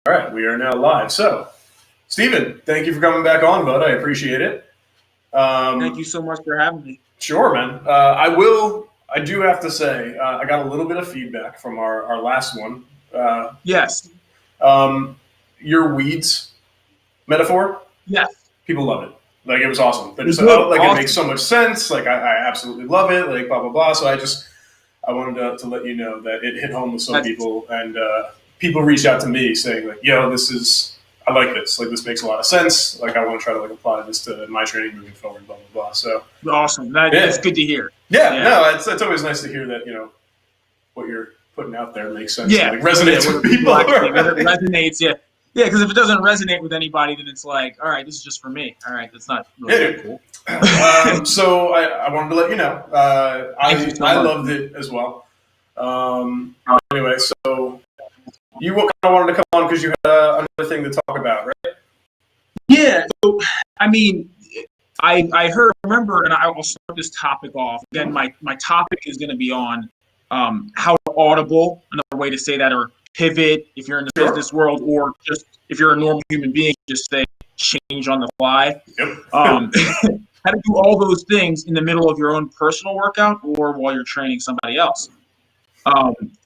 All right, we are now live. So, Steven, thank you for coming back on, bud. I appreciate it. Thank you so much for having me. Sure, man. I do have to say, I got a little bit of feedback from our last one. Yes. Your weeds metaphor, Yes. people love it. Like, it was awesome. They're just It like, was oh, like, awesome. it makes so much sense. Like, I absolutely love it. Like, blah, blah, blah. So I wanted to let you know that it hit home with some people, and people reached out to me saying, like, yo, I like this. Like, this makes a lot of sense. Like, I want to try to, like, apply this to my training moving forward, blah, blah, blah. So awesome. That's good to hear. Yeah, no, it's always nice to hear that, what you're putting out there makes sense. Yeah. And, like, resonates with people. It resonates, yeah. Yeah, because if it doesn't resonate with anybody, then it's like, all right, this is just for me. All right, that's not really cool. So I wanted to let you know. I loved it as well. Anyway, so you kind of wanted to come on because you had another thing to talk about, right? Yeah. So, I mean, I remember, and I'll start this topic off. Again, my topic is going to be on how to audible, another way to say that, or pivot if you're in the business world, or just if you're a normal human being, just say change on the fly. Yep. How to do all those things in the middle of your own personal workout or while you're training somebody else.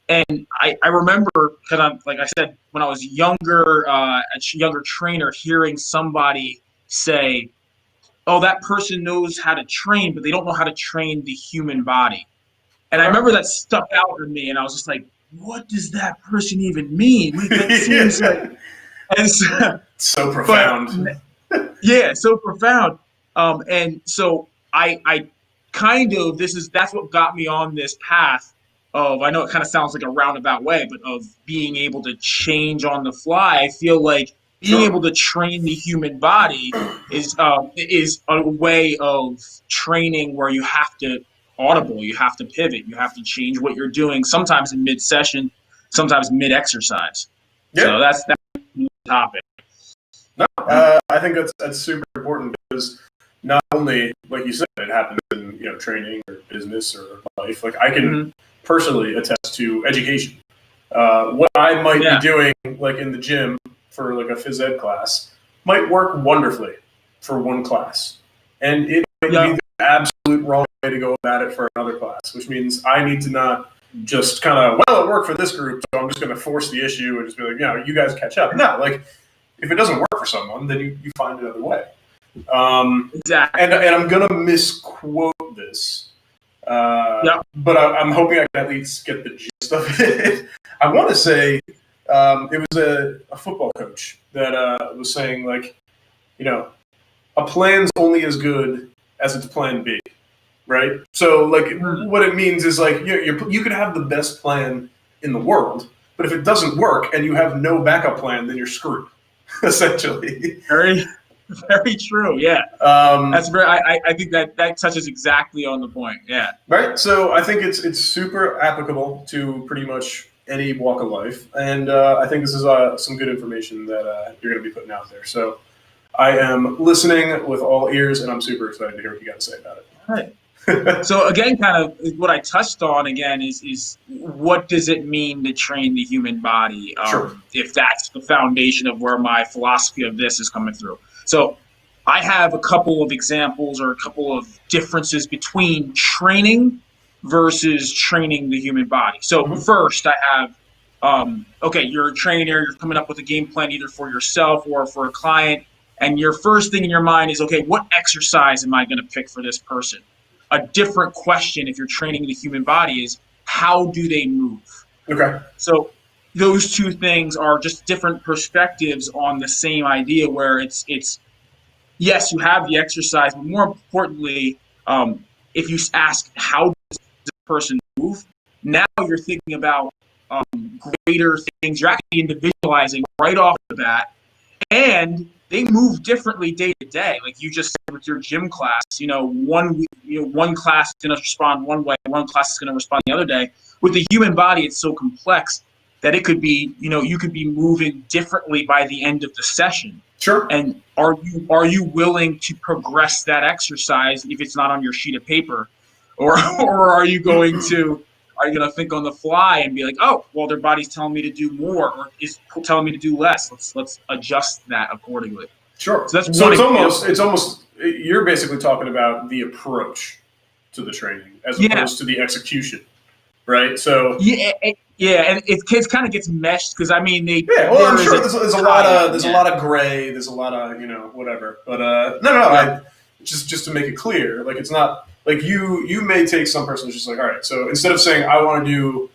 And I remember, because I'm, like I said, when I was younger, a younger trainer, hearing somebody say, oh, that person knows how to train, but they don't know how to train the human body. And I remember that stuck out in me, and I was just like, what does that person even mean? Like, that seems like, and so profound. Yeah, so profound. And so I kind of, that's what got me on this path of, I know it kind of sounds like a roundabout way, but of being able to change on the fly. I feel like being able to train the human body is a way of training where you have to audible, you have to pivot, you have to change what you're doing, sometimes in mid-session, sometimes mid-exercise. Yeah. So that's the topic. No, I think that's super important, because not only, like you said, it happens in training or business or life. Like, I can personally attest to education. What I might be doing, like in the gym for like a phys ed class, might work wonderfully for one class, and it might be the absolute wrong way to go about it for another class. Which means I need to not just kind of, well, it worked for this group, so I'm just going to force the issue and just be like, you guys catch up. No, like, if it doesn't work for someone, then you find another way. Exactly. And I'm going to misquote this, but I'm hoping I can at least get the gist of it. I want to say it was a football coach that was saying, like, a plan's only as good as its plan B, right? So, like, what it means is, like, you could have the best plan in the world, but if it doesn't work and you have no backup plan, then you're screwed. Essentially. Very, very true. Yeah. That's very. I think that touches exactly on the point. Yeah. Right. So I think it's super applicable to pretty much any walk of life, and I think this is some good information that you're going to be putting out there. So I am listening with all ears, and I'm super excited to hear what you got to say about it. All right. So again, kind of what I touched on again is what does it mean to train the human body? If that's the foundation of where my philosophy of this is coming through. So I have a couple of examples or a couple of differences between training versus training the human body. So first I have, you're a trainer, you're coming up with a game plan either for yourself or for a client. And your first thing in your mind is, okay, what exercise am I going to pick for this person? A different question if you're training the human body is, how do they move? Okay. So those two things are just different perspectives on the same idea, where it's yes, you have the exercise, but more importantly, if you ask how does the person move, now you're thinking about greater things. You're actually individualizing right off the bat, and they move differently day to day. Like you just said with your gym class, one class is going to respond one way, one class is going to respond the other day. With the human body, it's so complex that it could be, you could be moving differently by the end of the session. Sure. And are you willing to progress that exercise if it's not on your sheet of paper, or are you going to are you going to think on the fly and be like, oh, well, their body's telling me to do more or is telling me to do less. Let's adjust that accordingly. Sure. So that's so one it's almost you're basically talking about the approach to the training as opposed to the execution, right? So and it kind of gets meshed because I mean I'm sure there's a lot of gray, there's a lot of whatever, but no, just to make it clear, like it's not like you may take some person who's just like, all right, so instead of saying I want to do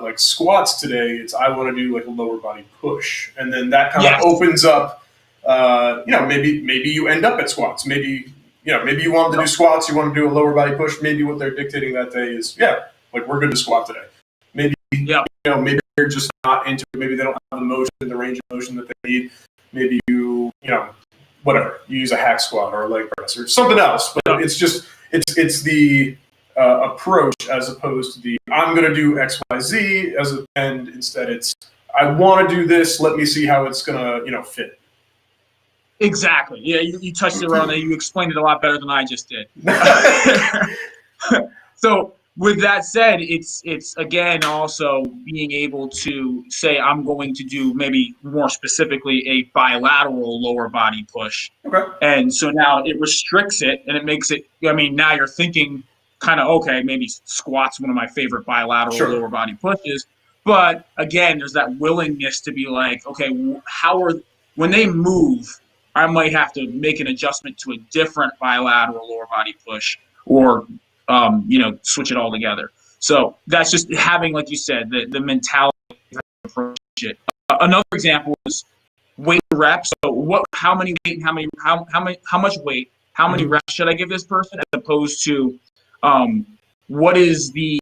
like squats today, it's I want to do like a lower body push, and then that kind of opens up. Maybe you end up at squats. Maybe you want to do squats. You want to do a lower body push. Maybe what they're dictating that day is like we're good to squat today. Maybe maybe they're just not into it. Maybe they don't have the motion, the range of motion that they need. Maybe whatever. You use a hack squat or a leg press or something else. But it's just it's the approach as opposed to the I'm going to do X, Y, Z and instead it's I want to do this. Let me see how it's going to fit. Exactly. Yeah, you touched it around there. You explained it a lot better than I just did. So with that said, it's again also being able to say I'm going to do maybe more specifically a bilateral lower body push. Okay. And so now it restricts it and it makes it. I mean, now you're thinking kind of okay, maybe squats one of my favorite bilateral lower body pushes. But again, there's that willingness to be like, okay, when they move. I might have to make an adjustment to a different bilateral lower body push or, switch it all together. So that's just having, like you said, the mentality to approach it. Another example is weight reps. So how much weight, how many reps should I give this person as opposed to what is the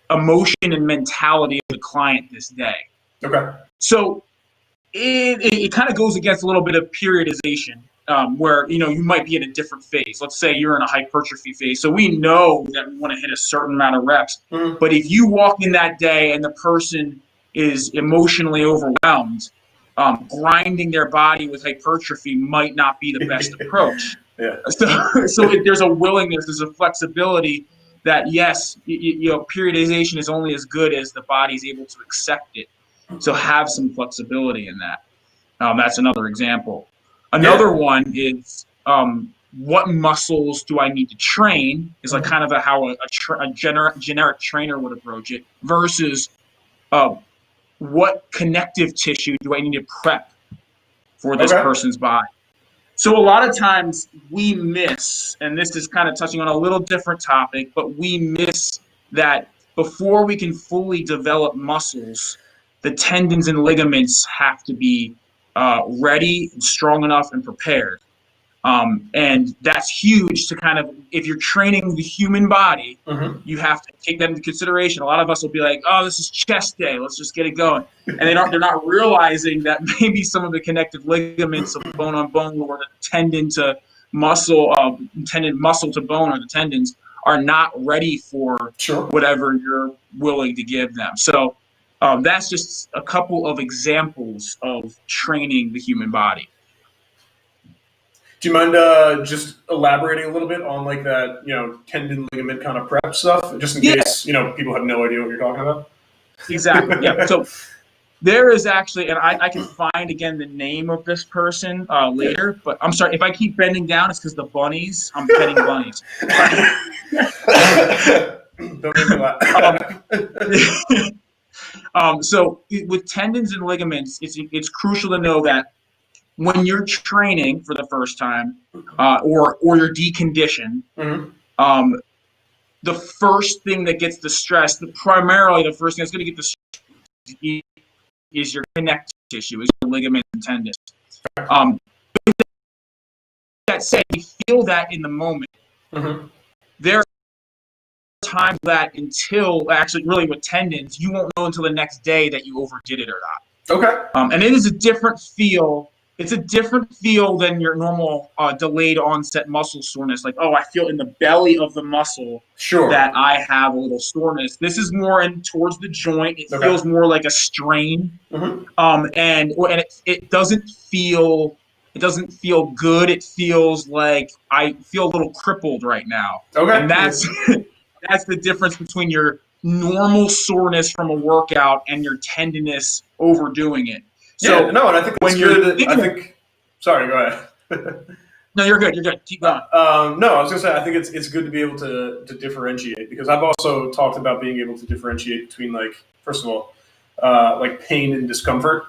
emotion and mentality of the client this day? Okay. So it kind of goes against a little bit of periodization where, you might be in a different phase. Let's say you're in a hypertrophy phase. So we know that we want to hit a certain amount of reps. Mm-hmm. But if you walk in that day and the person is emotionally overwhelmed, grinding their body with hypertrophy might not be the best approach. Yeah. So there's a willingness, there's a flexibility that, yes, periodization is only as good as the body's able to accept it. So have some flexibility in that. That's another example. Another one is what muscles do I need to train is like kind of how a generic trainer would approach it versus what connective tissue do I need to prep for this person's body. So a lot of times we miss, and this is kind of touching on a little different topic, but we miss that before we can fully develop muscles, the tendons and ligaments have to be ready and strong enough and prepared. And that's huge to kind of, if you're training the human body, you have to take that into consideration. A lot of us will be like, oh, this is chest day. Let's just get it going. And they're not realizing that maybe some of the connective ligaments of bone on bone or the tendon to muscle, tendon muscle to bone or the tendons are not ready for whatever you're willing to give them. So that's just a couple of examples of training the human body. Do you mind just elaborating a little bit on like that, tendon ligament kind of prep stuff, just in case, people have no idea what you're talking about? Exactly. Yeah. So there is actually, and I can find again the name of this person later, but I'm sorry if I keep bending down, it's because the bunnies. I'm petting bunnies. Don't make me laugh. So with tendons and ligaments, it's crucial to know that when you're training for the first time or you're deconditioned, the first thing that gets the stress, primarily the first thing that's going to get the stress is your connective tissue, is your ligaments and tendons. That said, you feel that in the moment. There are times that until, actually really with tendons, you won't know until the next day that you overdid it or not. Okay. And it is a different feel. It's a different feel than your normal delayed onset muscle soreness. Like, oh, I feel in the belly of the muscle that I have a little soreness. This is more towards the joint. It feels more like a strain. And it doesn't feel good. It feels like I feel a little crippled right now. Okay. And that's that's the difference between your normal soreness from a workout and your tenderness overdoing it. So yeah, no, and I think when it's you're good. thinking, Sorry, go ahead. no, you're good. You're good. Keep going. No, I was gonna say I think it's good to be able to differentiate, because I've also talked about being able to differentiate between, like, first of all, like pain and discomfort.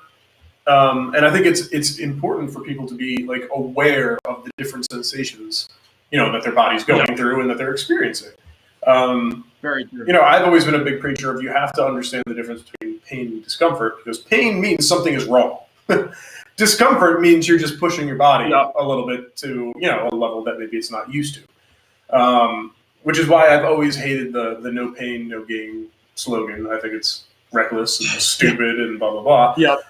And I think it's important for people to be like aware of the different sensations, that their body's going through and that they're experiencing. Very true. I've always been a big preacher of, you have to understand the difference between pain and discomfort, because pain means something is wrong. Discomfort means you're just pushing your body a little bit to, a level that maybe it's not used to. Which is why I've always hated the no pain, no gain slogan. I think it's reckless and stupid and blah, blah, blah. Yep.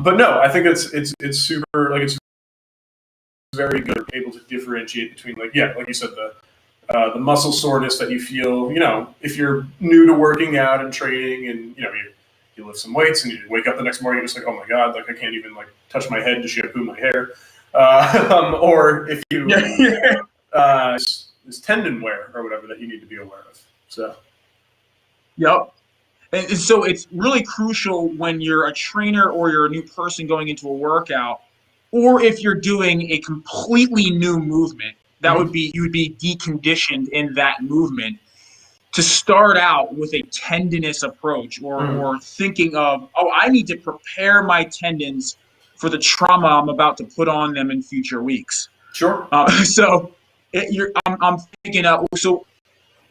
But no, I think it's super, like, it's very good able to differentiate between, like you said, the muscle soreness that you feel, if you're new to working out and training, and, you lift some weights and you wake up the next morning and it's like, oh my God, like I can't even like touch my head to shampoo my hair. Or if you, this tendon wear or whatever that you need to be aware of. So. Yep. And so it's really crucial when you're a trainer or you're a new person going into a workout, or if you're doing a completely new movement, that would be, you would be deconditioned in that movement, to start out with a tendinous approach, or thinking of, I need to prepare my tendons for the trauma I'm about to put on them in future weeks. Sure. I'm thinking of, so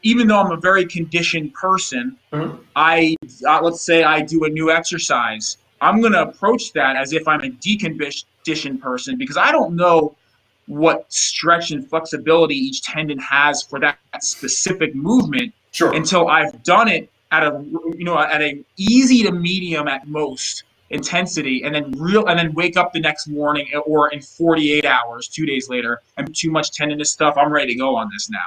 even though I'm a very conditioned person, let's say I do a new exercise, I'm going to approach that as if I'm a deconditioned person, because I don't know what stretch and flexibility each tendon has for that specific movement until I've done it at a easy to medium at most intensity, and then wake up the next morning or in 48 hours, 2 days later, and too much tendinous stuff, I'm ready to go on this now.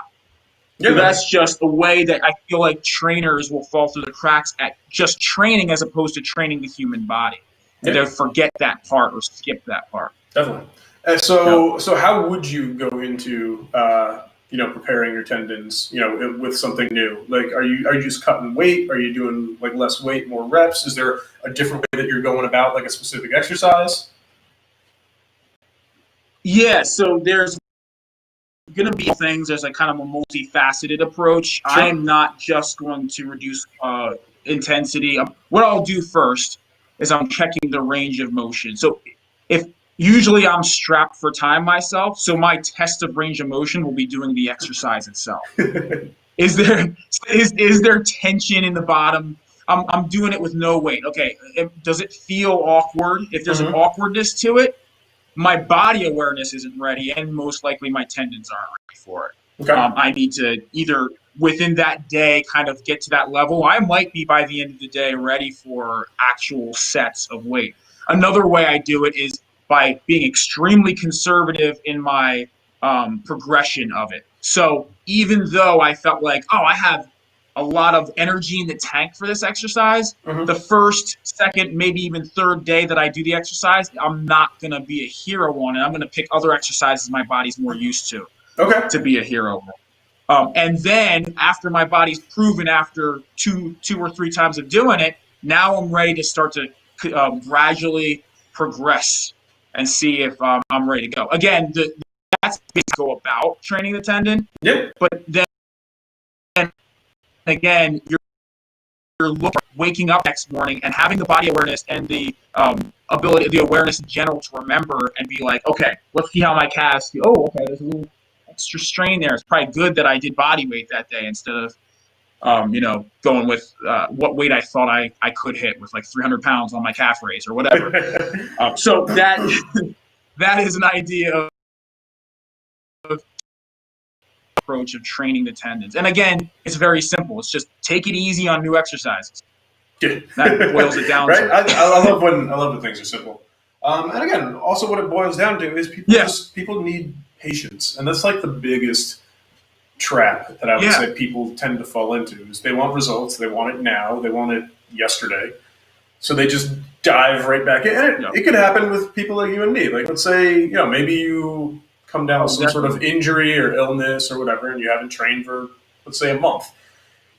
Yeah, so that's just a way that I feel like trainers will fall through the cracks at just training as opposed to training the human body. And they'll forget that part or skip that part. Definitely. So how would you go into preparing your tendons, with something new? Like, are you just cutting weight? Are you doing like less weight, more reps? Is there a different way that you're going about like a specific exercise? Yeah, so there's going to be things, there's a kind of a multifaceted approach. Sure. I am not just going to reduce intensity. What I'll do first is I'm checking the range of motion. So if usually I'm strapped for time myself, so my test of range of motion will be doing the exercise itself. Is there tension in the bottom? I'm doing it with no weight. Okay, does it feel awkward? If there's an awkwardness to it, my body awareness isn't ready, and most likely my tendons aren't ready for it. Okay. I need to either within that day kind of get to that level. I might be by the end of the day ready for actual sets of weight. Another way I do it is by being extremely conservative in my progression of it. So even though I felt like, I have a lot of energy in the tank for this exercise, the first, second, maybe even third day that I do the exercise, I'm not going to be a hero on it. I'm going to pick other exercises my body's more used to be a hero on. And then after my body's proven after two or three times of doing it, now I'm ready to start to gradually progress and see if I'm ready to go. Again, that's go about training the tendon. Yeah. But then again, you're waking up next morning and having the body awareness and the ability, the awareness in general to remember and be like, okay, let's see how my calves feel. Oh, okay, there's a little extra strain there. It's probably good that I did body weight that day instead of, going with what weight I thought I could hit with like 300 pounds on my calf raise or whatever. So that is an idea of approach of training the tendons. And again, it's very simple. It's just take it easy on new exercises. That boils it down right? to. I love when things are simple. And again, also what it boils down to is people need patience. And that's like the biggest trap that I would say people tend to fall into is they want results. They want it now. They want it yesterday. So they just dive right back in. And it could happen with people like you and me. Like, let's say, maybe you come down with some sort of injury or illness or whatever, and you haven't trained for, let's say, a month.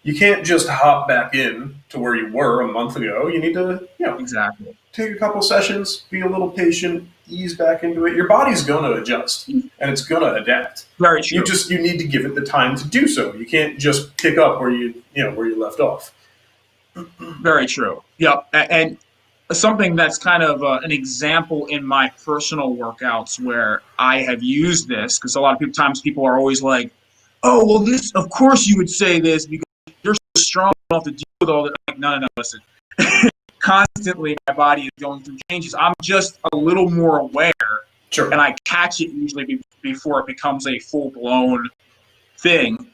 you can't just hop back in to where you were a month ago. You need to, Exactly. take a couple sessions, be a little patient, ease back into it. Your body's going to adjust and it's going to adapt. Very true. You need to give it the time to do so. You can't just pick up where you left off. Very true. Yep. And something that's kind of an example in my personal workouts where I have used this, because a lot of times people are always like, oh, well, this, of course you would say this because you're so strong, you don't have to deal with all that. Like, no, listen. Constantly, my body is going through changes. I'm just a little more aware, Sure. and I catch it usually before it becomes a full-blown thing.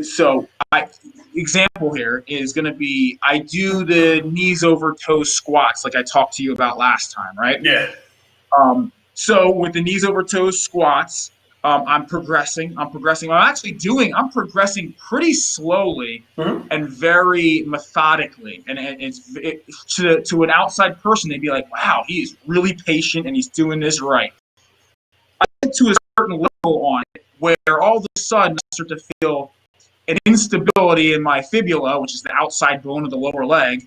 So, example here is going to be I do the knees over toes squats like I talked to you about last time, right? Yeah. So with the knees over toes squats, I'm progressing. I'm progressing pretty slowly and very methodically. And to an outside person, they'd be like, wow, he's really patient and he's doing this right. I get to a certain level on it where all of a sudden I start to feel an instability in my fibula, which is the outside bone of the lower leg.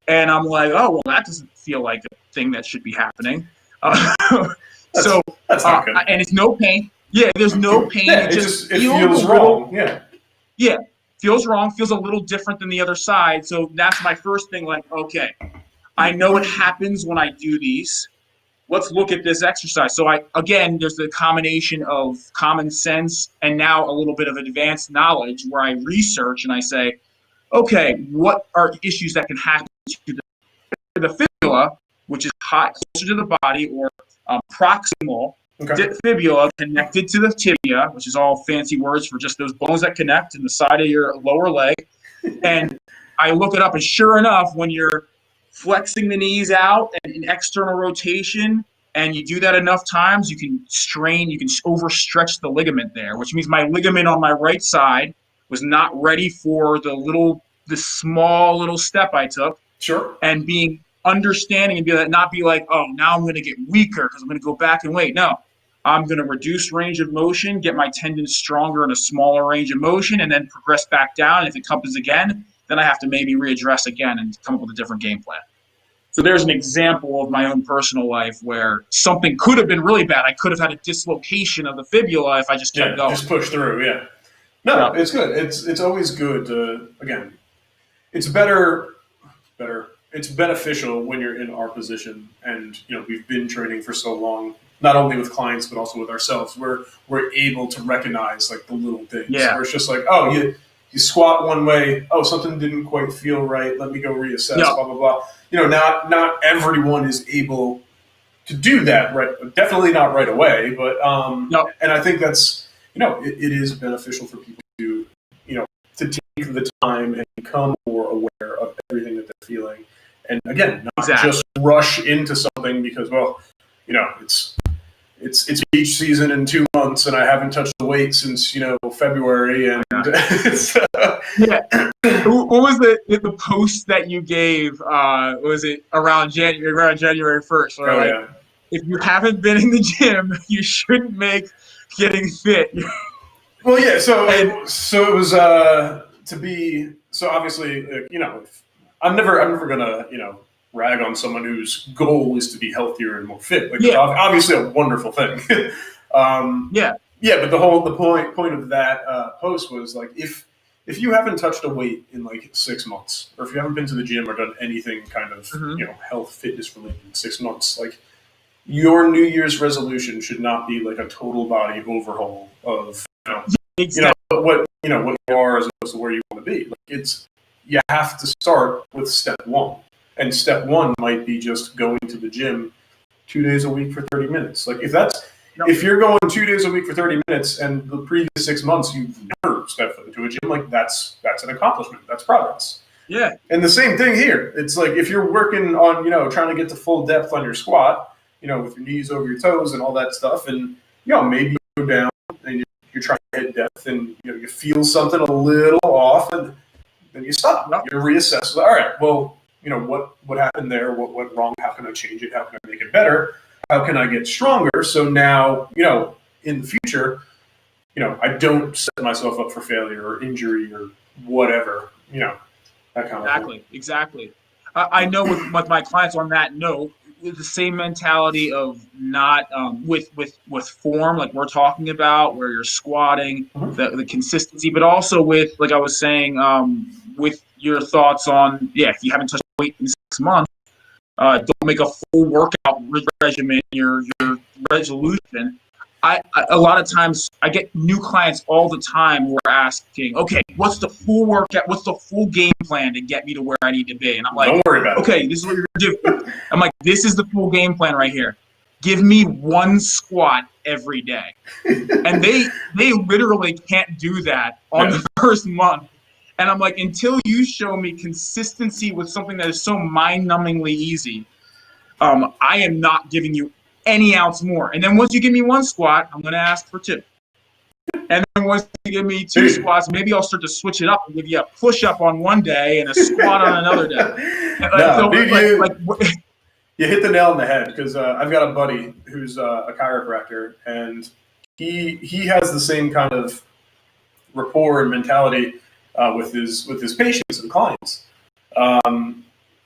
And I'm like, oh, well, that doesn't feel like a thing that should be happening. That's not good. And it's no pain. Yeah, there's no pain. Yeah, it feels wrong. Yeah, feels wrong, feels a little different than the other side. So that's my first thing, like, okay, I know it happens when I do these. Let's look at this exercise. So there's the combination of common sense and now a little bit of advanced knowledge where I research and I say, okay, what are issues that can happen to the fibula, which is closer to the body, or proximal fibula connected to the tibia, which is all fancy words for just those bones that connect in the side of your lower leg. And I look it up, and sure enough, when you're flexing the knees out and in external rotation, and you do that enough times, you can overstretch the ligament there, which means my ligament on my right side was not ready for the small little step I took. Sure. And being understanding and not be like, oh, now I'm going to get weaker because I'm going to go back and wait. No, I'm going to reduce range of motion, get my tendons stronger in a smaller range of motion, and then progress back down. And if it comes again, then I have to maybe readdress again and come up with a different game plan. So there's an example of my own personal life where something could have been really bad. I could have had a dislocation of the fibula if I just kept going. Just push through, yeah. No, it's good. It's always good to, again, it's better. It's beneficial when you're in our position, and we've been training for so long, not only with clients but also with ourselves. We're able to recognize like the little things. Yeah. Where it's just like, oh, you squat one way, oh, something didn't quite feel right. Let me go reassess. Blah blah blah. Not everyone is able to do that right. Definitely not right away, but and I think that's it is beneficial for people to to take the time and become more aware of everything that they're feeling. And again, not just rush into something because, it's beach season in 2 months and I haven't touched the weight since, February. And What was the post that you gave? Was it around January 1st? If you haven't been in the gym, you shouldn't make getting fit. Well, yeah. So it was obviously, I'm never gonna, rag on someone whose goal is to be healthier and more fit. It's obviously a wonderful thing. But the point of that post was like, if you haven't touched a weight in like 6 months, or if you haven't been to the gym or done anything kind of health fitness related in 6 months, like your New Year's resolution should not be like a total body overhaul of what you are as opposed to where you want to be. Like you have to start with step one. And step one might be just going to the gym 2 days a week for 30 minutes. Like if you're going 2 days a week for 30 minutes and the previous 6 months you've never stepped foot into a gym, like that's an accomplishment. That's progress. Yeah. And the same thing here. It's like if you're working on, trying to get to full depth on your squat, with your knees over your toes and all that stuff, and maybe you go down and you're trying to hit depth and you feel something a little off, and then you stop. You reassess. All right, well, what happened there? What went wrong? How can I change it? How can I make it better? How can I get stronger? So now, in the future, I don't set myself up for failure or injury or whatever, that kind of thing. Exactly. I know with my clients on that note, with the same mentality of not with form like we're talking about, where you're squatting, the consistency, but also with, like I was saying, with your thoughts on, if you haven't touched weight in 6 months, don't make a full workout regimen your resolution. A lot of times I get new clients all the time who are asking, okay, what's the full workout? What's the full game plan to get me to where I need to be? And I'm like, don't worry about it. Okay, this is what you're gonna do. I'm like, this is the full game plan right here. Give me one squat every day. And they literally can't do that on the first month. And I'm like, until you show me consistency with something that is so mind-numbingly easy, I am not giving you any ounce more. And then once you give me one squat, I'm going to ask for 2. And then once you give me 2 squats, maybe I'll start to switch it up and give you a push-up on one day and a squat on another day. You hit the nail on the head, because I've got a buddy who's a chiropractor, and he has the same kind of rapport and mentality with his patients and clients.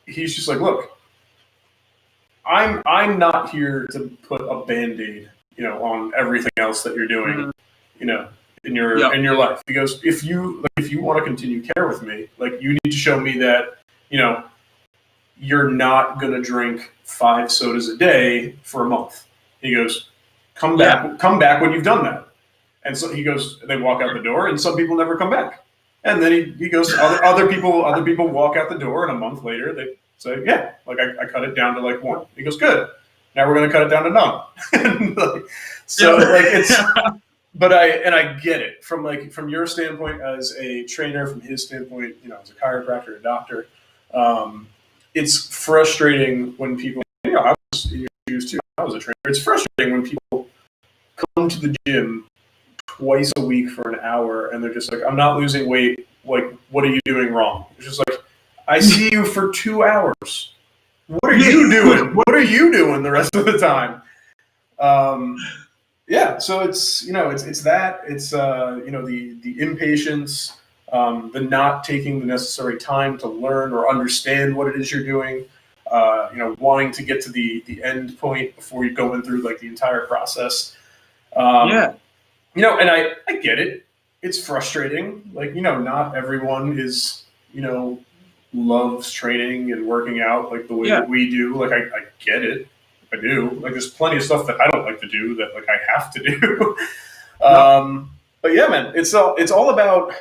He's just like, look, I'm not here to put a Band-Aid, on everything else that you're doing, in your life. He goes, if you want to continue care with me, you need to show me that, you're not gonna drink 5 sodas a day for a month. He goes, come back when you've done that. And so he goes, they walk out the door, and some people never come back. And then he goes, other people walk out the door, and a month later they say, I cut it down to 1. He goes, good. Now we're going to cut it down to none. It's, but I get it from your standpoint as a trainer, from his standpoint, as a chiropractor, a doctor. It's frustrating when people, I was in your shoes too. I was a trainer. It's frustrating when people come to the gym twice a week for an hour, and they're just like, I'm not losing weight. What are you doing wrong? It's just like, I see you for 2 hours. What are you doing? What are you doing the rest of the time? So it's that. It's the impatience, the not taking the necessary time to learn or understand what it is you're doing. Wanting to get to the end point before you go in through the entire process. And I get it. It's frustrating. Not everyone is, loves training and working out the way that we do. I get it. I do. There's plenty of stuff that I don't like to do that I have to do. But yeah, man, it's all about,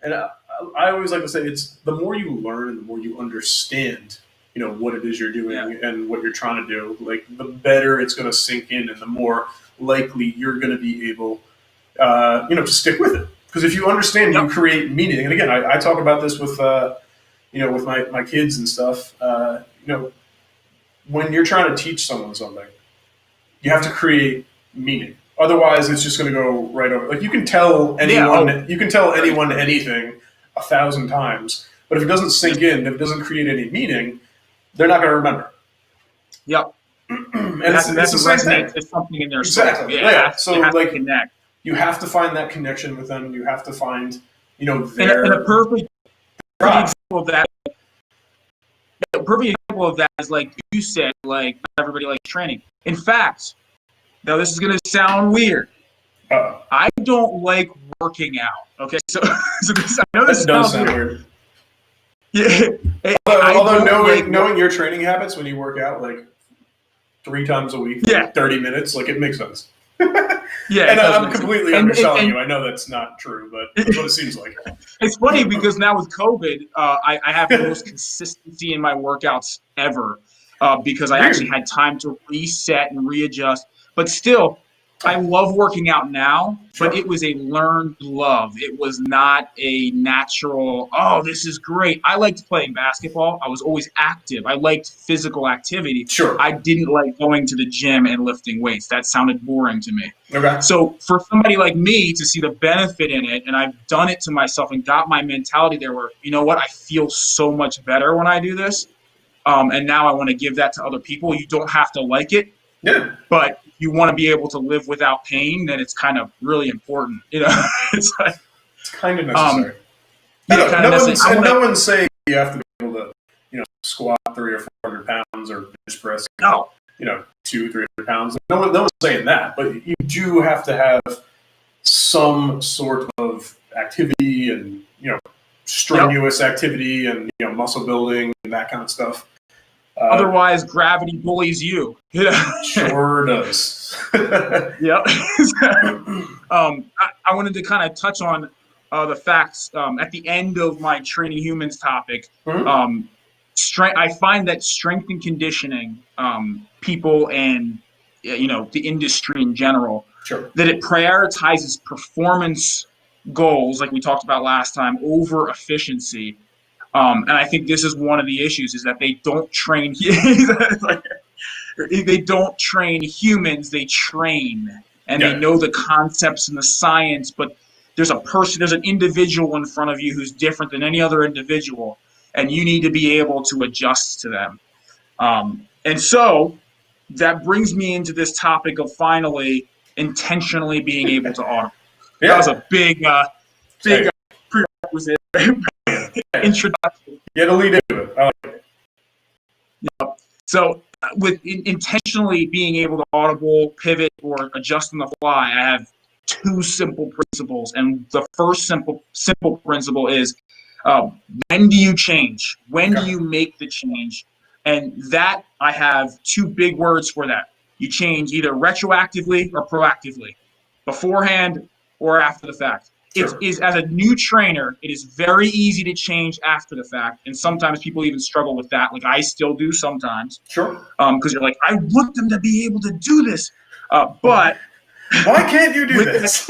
and I always like to say, it's the more you learn, the more you understand, what it is you're doing and what you're trying to do, the better it's going to sink in, and the more likely you're going to be able to stick with it. Because if you understand, you create meaning. And again, I talk about this with, with my kids and stuff. When you're trying to teach someone something, you have to create meaning. Otherwise, it's just going to go right over. You can tell anyone anything 1,000 times, but if it doesn't sink in, if it doesn't create any meaning, they're not going to remember. Yep. And it's the same thing. It's something in their exactly. soul. Yeah. So connect. You have to find that connection with them. You have to find, their and a perfect example of that. A perfect example of that is like you said, not everybody likes training. In fact, now this is going to sound weird. I don't like working out. Okay, so I know this does sound weird. Yeah. Although knowing your training habits when you work out 3 times a week, 30 minutes, it makes sense. And I'm completely underselling you. I know that's not true, but that's what it seems like. It's funny because now with COVID, I have the most consistency in my workouts ever because I actually had time to reset and readjust. But still, I love working out now, but it was a learned love. It was not a natural, this is great. I liked playing basketball. I was always active. I liked physical activity. Sure. I didn't like going to the gym and lifting weights. That sounded boring to me. Okay. So for somebody like me to see the benefit in it, and I've done it to myself and got my mentality there where, you know what, I feel so much better when I do this. And now I want to give that to other people. You don't have to like it. Yeah. But you want to be able to live without pain, then it's kind of really important. It's kind of necessary. No one's saying you have to be able to, squat 300 or 400 pounds or bench press, 200-300 pounds. No one's saying that, but you do have to have some sort of activity and, strenuous activity and, muscle building and that kind of stuff. Otherwise, gravity bullies you. Sure does. Yep. I wanted to kind of touch on the facts at the end of my training humans topic. Mm-hmm. I find that strength and conditioning, people and the industry in general, sure, that it prioritizes performance goals, like we talked about last time, over efficiency. And I think this is one of the issues, is that they don't train. They don't train humans. They train, and they know the concepts and the science. But there's an individual in front of you who's different than any other individual, and you need to be able to adjust to them. And so that brings me into this topic of finally intentionally being able to automate. That was a big prerequisite introduction. You had to lead into it. I like it. Yep. So with intentionally being able to audible, pivot, or adjust on the fly, I have two simple principles. And the first simple principle is, when do you change? When do you make the change? And that, I have two big words for that. You change either retroactively or proactively, beforehand or after the fact. Sure. It is, as a new trainer, it is very easy to change after the fact, and sometimes people even struggle with that. Like I still do sometimes. Sure. Because you're like, I want them to be able to do this, but why can't you do this?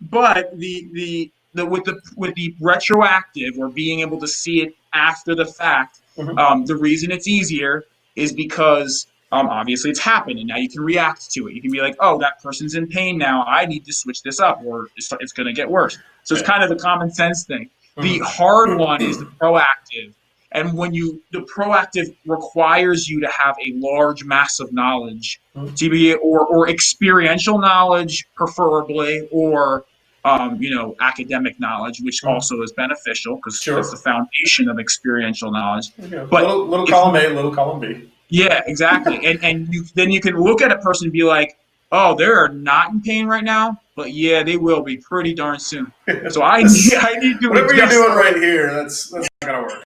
But with the retroactive, or being able to see it after the fact, the reason it's easier is because obviously it's happened, and now you can react to it. You can be like, oh, that person's in pain now. I need to switch this up, or it's going to get worse. So it's kind of the common sense thing. The hard one is the proactive. And the proactive requires you to have a large mass of knowledge, to be or experiential knowledge, preferably, or academic knowledge, which also is beneficial because it's the foundation of experiential knowledge. But little column A, little column B. Yeah, exactly. And then you can look at a person and be like, oh, they're not in pain right now, but yeah, they will be pretty darn soon. So I need to whatever you're doing right here, that's not gonna work.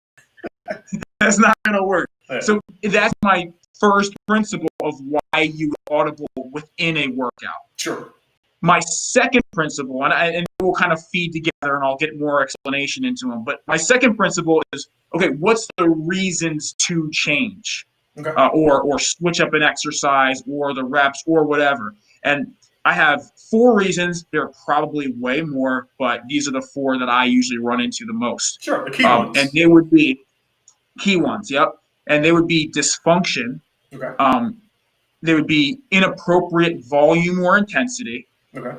That's not gonna work. Yeah. So that's my first principle of why you audible within a workout. Sure. My second principle, and we'll kind of feed together, and I'll get more explanation into them. But my second principle is, okay, what's the reasons to change? Okay. Or switch up an exercise, or the reps, or whatever. And I have 4 reasons. There are probably way more, but these are the 4 that I usually run into the most. Sure, the key ones. And they would be key ones, yep. And they would be dysfunction. Okay. They would be inappropriate volume or intensity. Okay.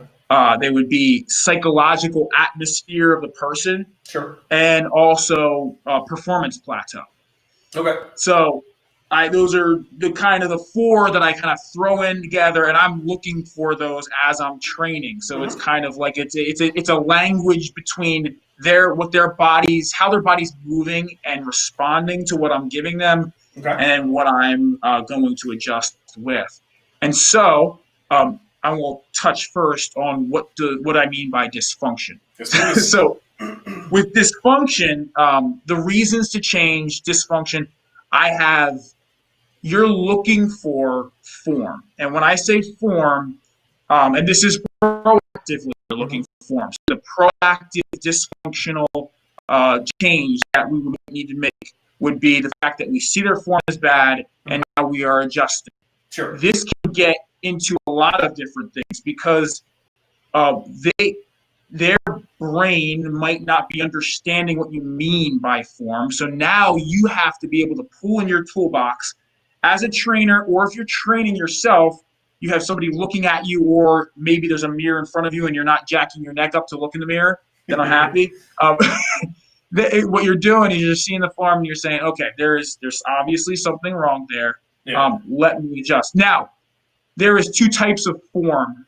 They would be psychological atmosphere of the person. Sure. And also performance plateau. Okay. So those are the kind of the 4 that I kind of throw in together, and I'm looking for those as I'm training. So it's kind of like it's a language between how their body's moving and responding to what I'm giving them, and what I'm going to adjust with. And so I will touch first on what I mean by dysfunction. So with dysfunction, the reasons to change dysfunction, you're looking for form. And when I say form, and this is proactively you're looking for form. So the proactive dysfunctional change that we would need to make would be the fact that we see their form as bad, and now we are adjusting. Sure. This can get into a lot of different things because their brain might not be understanding what you mean by form. So now you have to be able to pull in your toolbox as a trainer, or if you're training yourself, you have somebody looking at you, or maybe there's a mirror in front of you and you're not jacking your neck up to look in the mirror, then I'm happy. What you're doing is you're seeing the form and you're saying, okay, there's obviously something wrong there. Yeah. Let me adjust. Now, there is 2 types of form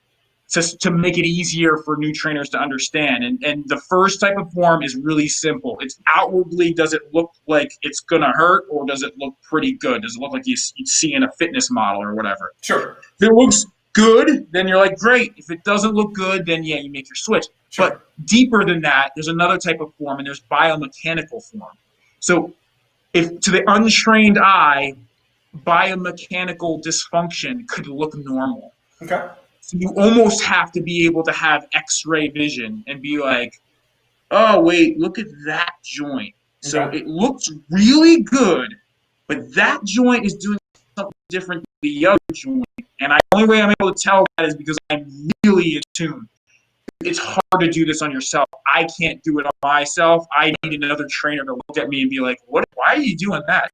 to make it easier for new trainers to understand. And the first type of form is really simple. It's outwardly, does it look like it's going to hurt, or does it look pretty good? Does it look like you see in a fitness model or whatever? Sure. If it looks good, then you're like, great. If it doesn't look good, then yeah, you make your switch. Sure. But deeper than that, there's another type of form, and there's biomechanical form. So if to the untrained eye, biomechanical dysfunction could look normal. Okay. So you almost have to be able to have X-ray vision and be like, oh, wait, look at that joint. So Okay. it looks really good, but that joint is doing something different than the other joint. And the only way I'm able to tell that is because I'm really in tune. It's hard to do this on yourself. I can't do it on myself. I need another trainer to look at me and be like, "What? Why are you doing that?"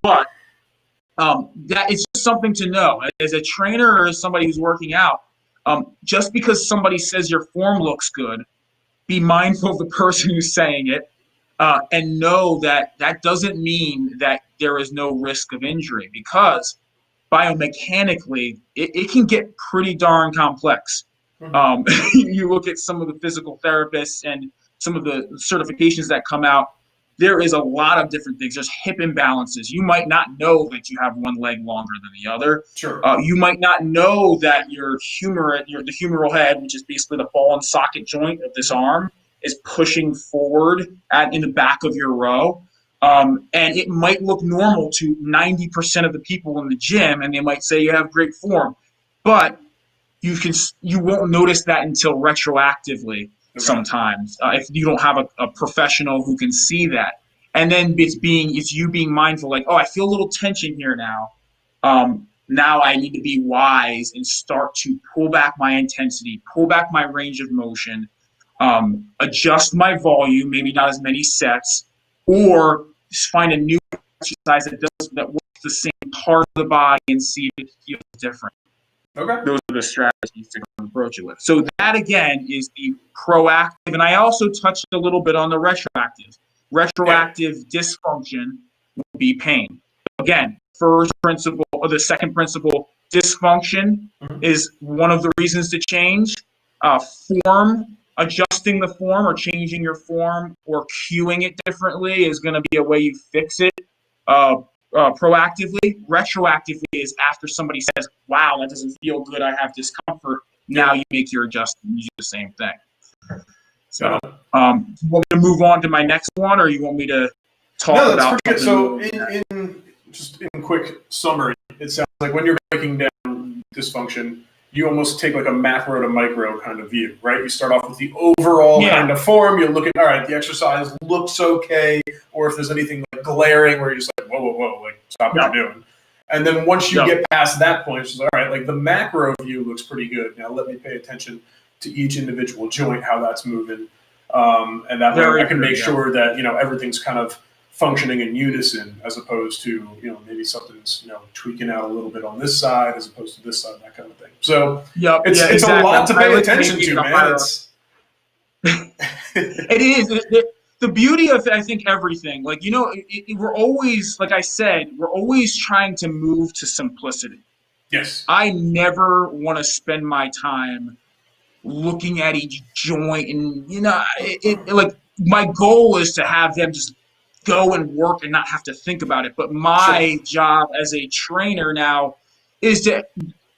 But that is just something to know. As a trainer or as somebody who's working out, just because somebody says your form looks good, be mindful of the person who's saying it, and know that that doesn't mean that there is no risk of injury, because biomechanically it can get pretty darn complex. You look at some of the physical therapists and some of the certifications that come out, there is a lot of different things. There's hip imbalances. You might not know that you have one leg longer than the other. Sure. You might not know that the humeral head, which is basically the ball and socket joint of this arm, is pushing forward in the back of your row. And it might look normal to 90% of the people in the gym, and they might say you have great form, but you won't notice that until retroactively. Okay. Sometimes if you don't have a professional who can see that. And then it's you being mindful, like, oh, I feel a little tension here now. Now I need to be wise and start to pull back my intensity, pull back my range of motion, adjust my volume, maybe not as many sets, or just find a new exercise that works the same part of the body and see if it feels different. Okay. Those are the strategies to approach it with. So that, again, is the proactive. And I also touched a little bit on the retroactive. Retroactive dysfunction would be pain. Again, first principle, or the second principle, dysfunction is one of the reasons to change. Form, adjusting the form or changing your form or cueing it differently is going to be a way you fix it. Proactively. Retroactively is after somebody says, wow, that doesn't feel good, I have discomfort. Now you make your adjustment, you do the same thing. So, do you want me to move on to my next one, or you want me to talk about? That's pretty good. So, in quick summary, it sounds like when you're breaking down dysfunction, you almost take like a macro to micro kind of view, right? You start off with the overall kind of form. You look at, all right, the exercise looks okay, or if there's anything like glaring where you're just like, whoa, like stop what you're doing. And then once you get past that point, it's just, all right, like the macro view looks pretty good. Now let me pay attention to each individual joint, how that's moving. And that way I can make sure that, everything's kind of functioning in unison, as opposed to, maybe something's, tweaking out a little bit on this side as opposed to this side, that kind of thing. So it's exactly. A lot to pay attention to, man. It is. The beauty of, I think, everything, like, we're always, like I said, we're always trying to move to simplicity. Yes. I never want to spend my time looking at each joint and, like, my goal is to have them just go and work and not have to think about it. But my job as a trainer now is to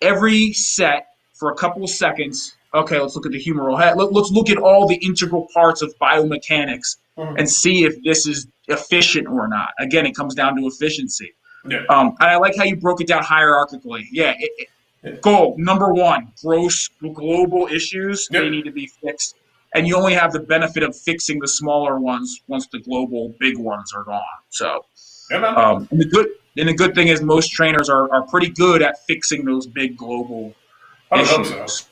every set for a couple of seconds, okay, let's look at the humeral head. Let's look at all the integral parts of biomechanics and see if this is efficient or not. Again, it comes down to efficiency. Yeah. And I like how you broke it down hierarchically. Yeah. Goal number one: global issues. They need to be fixed, and you only have the benefit of fixing the smaller ones once the global big ones are gone. So, and the good thing is most trainers are pretty good at fixing those big global issues. I hope so.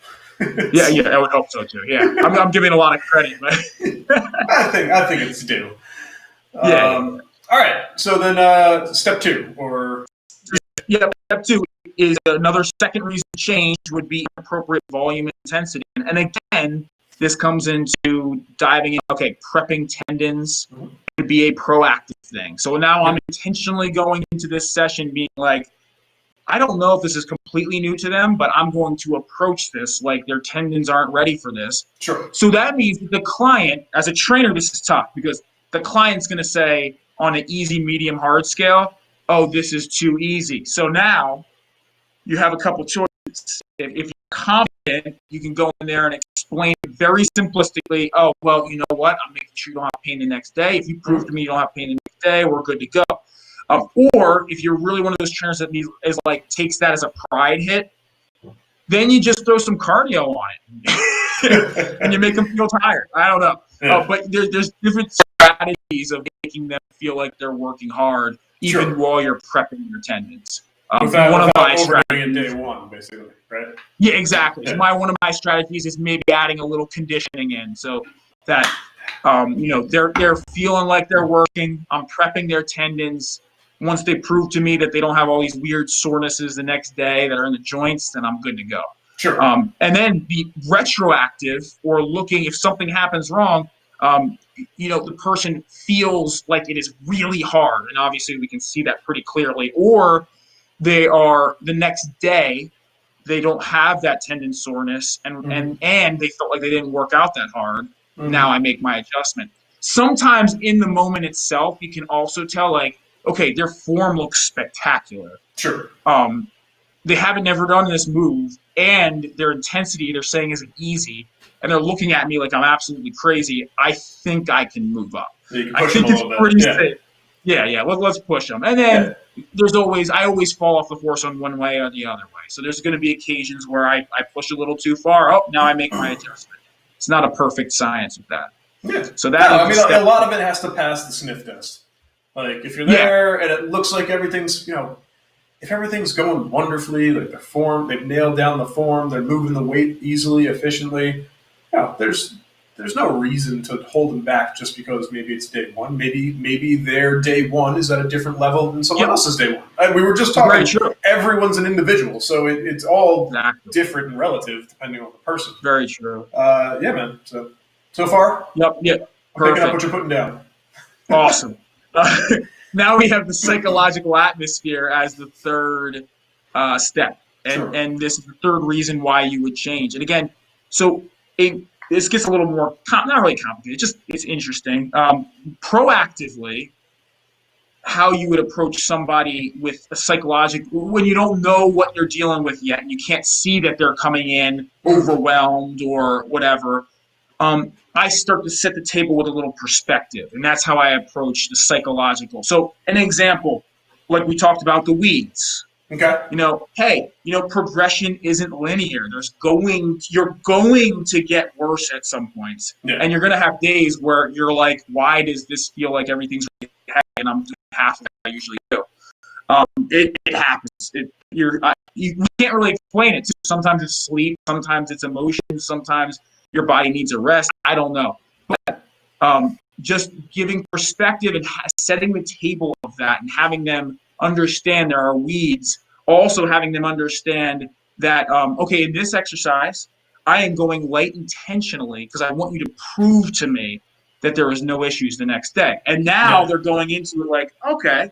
I would hope so too. Yeah, I'm giving a lot of credit, but I think it's due. All right. So then, step two, or step two is another second reason to change would be appropriate volume and intensity. And again, this comes into diving in. Okay, prepping tendons would be a proactive thing. So now I'm intentionally going into this session being like, I don't know if this is completely new to them, but I'm going to approach this like their tendons aren't ready for this. Sure. So that means the client, as a trainer, this is tough because the client's going to say on an easy, medium, hard scale, oh, this is too easy. So now you have a couple choices. If you're confident, you can go in there and explain very simplistically, oh, well, you know what? I'm making sure you don't have pain the next day. If you prove to me you don't have pain the next day, we're good to go. Or if you're really one of those trainers that takes that as a pride hit, then you just throw some cardio on it and you make them feel tired. I don't know. Yeah. But there's different strategies of making them feel like they're working hard, even while you're prepping your tendons. Without overdoing it day one, basically, right? Yeah, exactly. Yeah. So one of my strategies is maybe adding a little conditioning in so that they're feeling like they're working. I'm prepping their tendons. Once they prove to me that they don't have all these weird sorenesses the next day that are in the joints, then I'm good to go. Sure. And then be retroactive or looking if something happens wrong. The person feels like it is really hard, and obviously we can see that pretty clearly. Or they are the next day, they don't have that tendon soreness, and they felt like they didn't work out that hard. Mm-hmm. Now I make my adjustment. Sometimes in the moment itself, you can also tell, like, okay, their form looks spectacular. Sure. They haven't never done this move, and their intensity they're saying isn't easy, and they're looking at me like I'm absolutely crazy. I think I can move up. I think it's pretty safe. Yeah. Let's push them. And then I always fall off the horse on one way or the other way. So there's going to be occasions where I push a little too far. Oh, now I make my adjustment. It's not a perfect science with that. Yeah. So a lot of it has to pass the sniff test. Like if you're there and it looks like everything's, if everything's going wonderfully, like they've nailed down the form, they're moving the weight easily, efficiently. There's no reason to hold them back just because maybe it's day one. Maybe their day one is at a different level than someone else's day one. And we were just talking. Everyone's an individual, so it's all different and relative depending on the person. Very true. Yeah, man. So far. Yep. I'm picking up what you're putting down. Awesome. Now we have the psychological atmosphere as the third step, and this is the third reason why you would change. And again, this gets a little more not really complicated. It's interesting. Proactively, how you would approach somebody with a psychological when you don't know what they're dealing with yet, and you can't see that they're coming in overwhelmed or whatever. I start to set the table with a little perspective, and that's how I approach the psychological. So an example, like we talked about the weeds. Okay. Progression isn't linear. You're going to get worse at some points, and you're going to have days where you're like, why does this feel like everything's really heavy and I'm doing half of what I usually do? It happens. You can't really explain it. Sometimes it's sleep, sometimes it's emotion, sometimes your body needs a rest. I don't know. But just giving perspective and setting the table of that and having them understand there are weeds, also having them understand that, in this exercise, I am going light intentionally because I want you to prove to me that there is no issues the next day. And now they're going into it like, okay,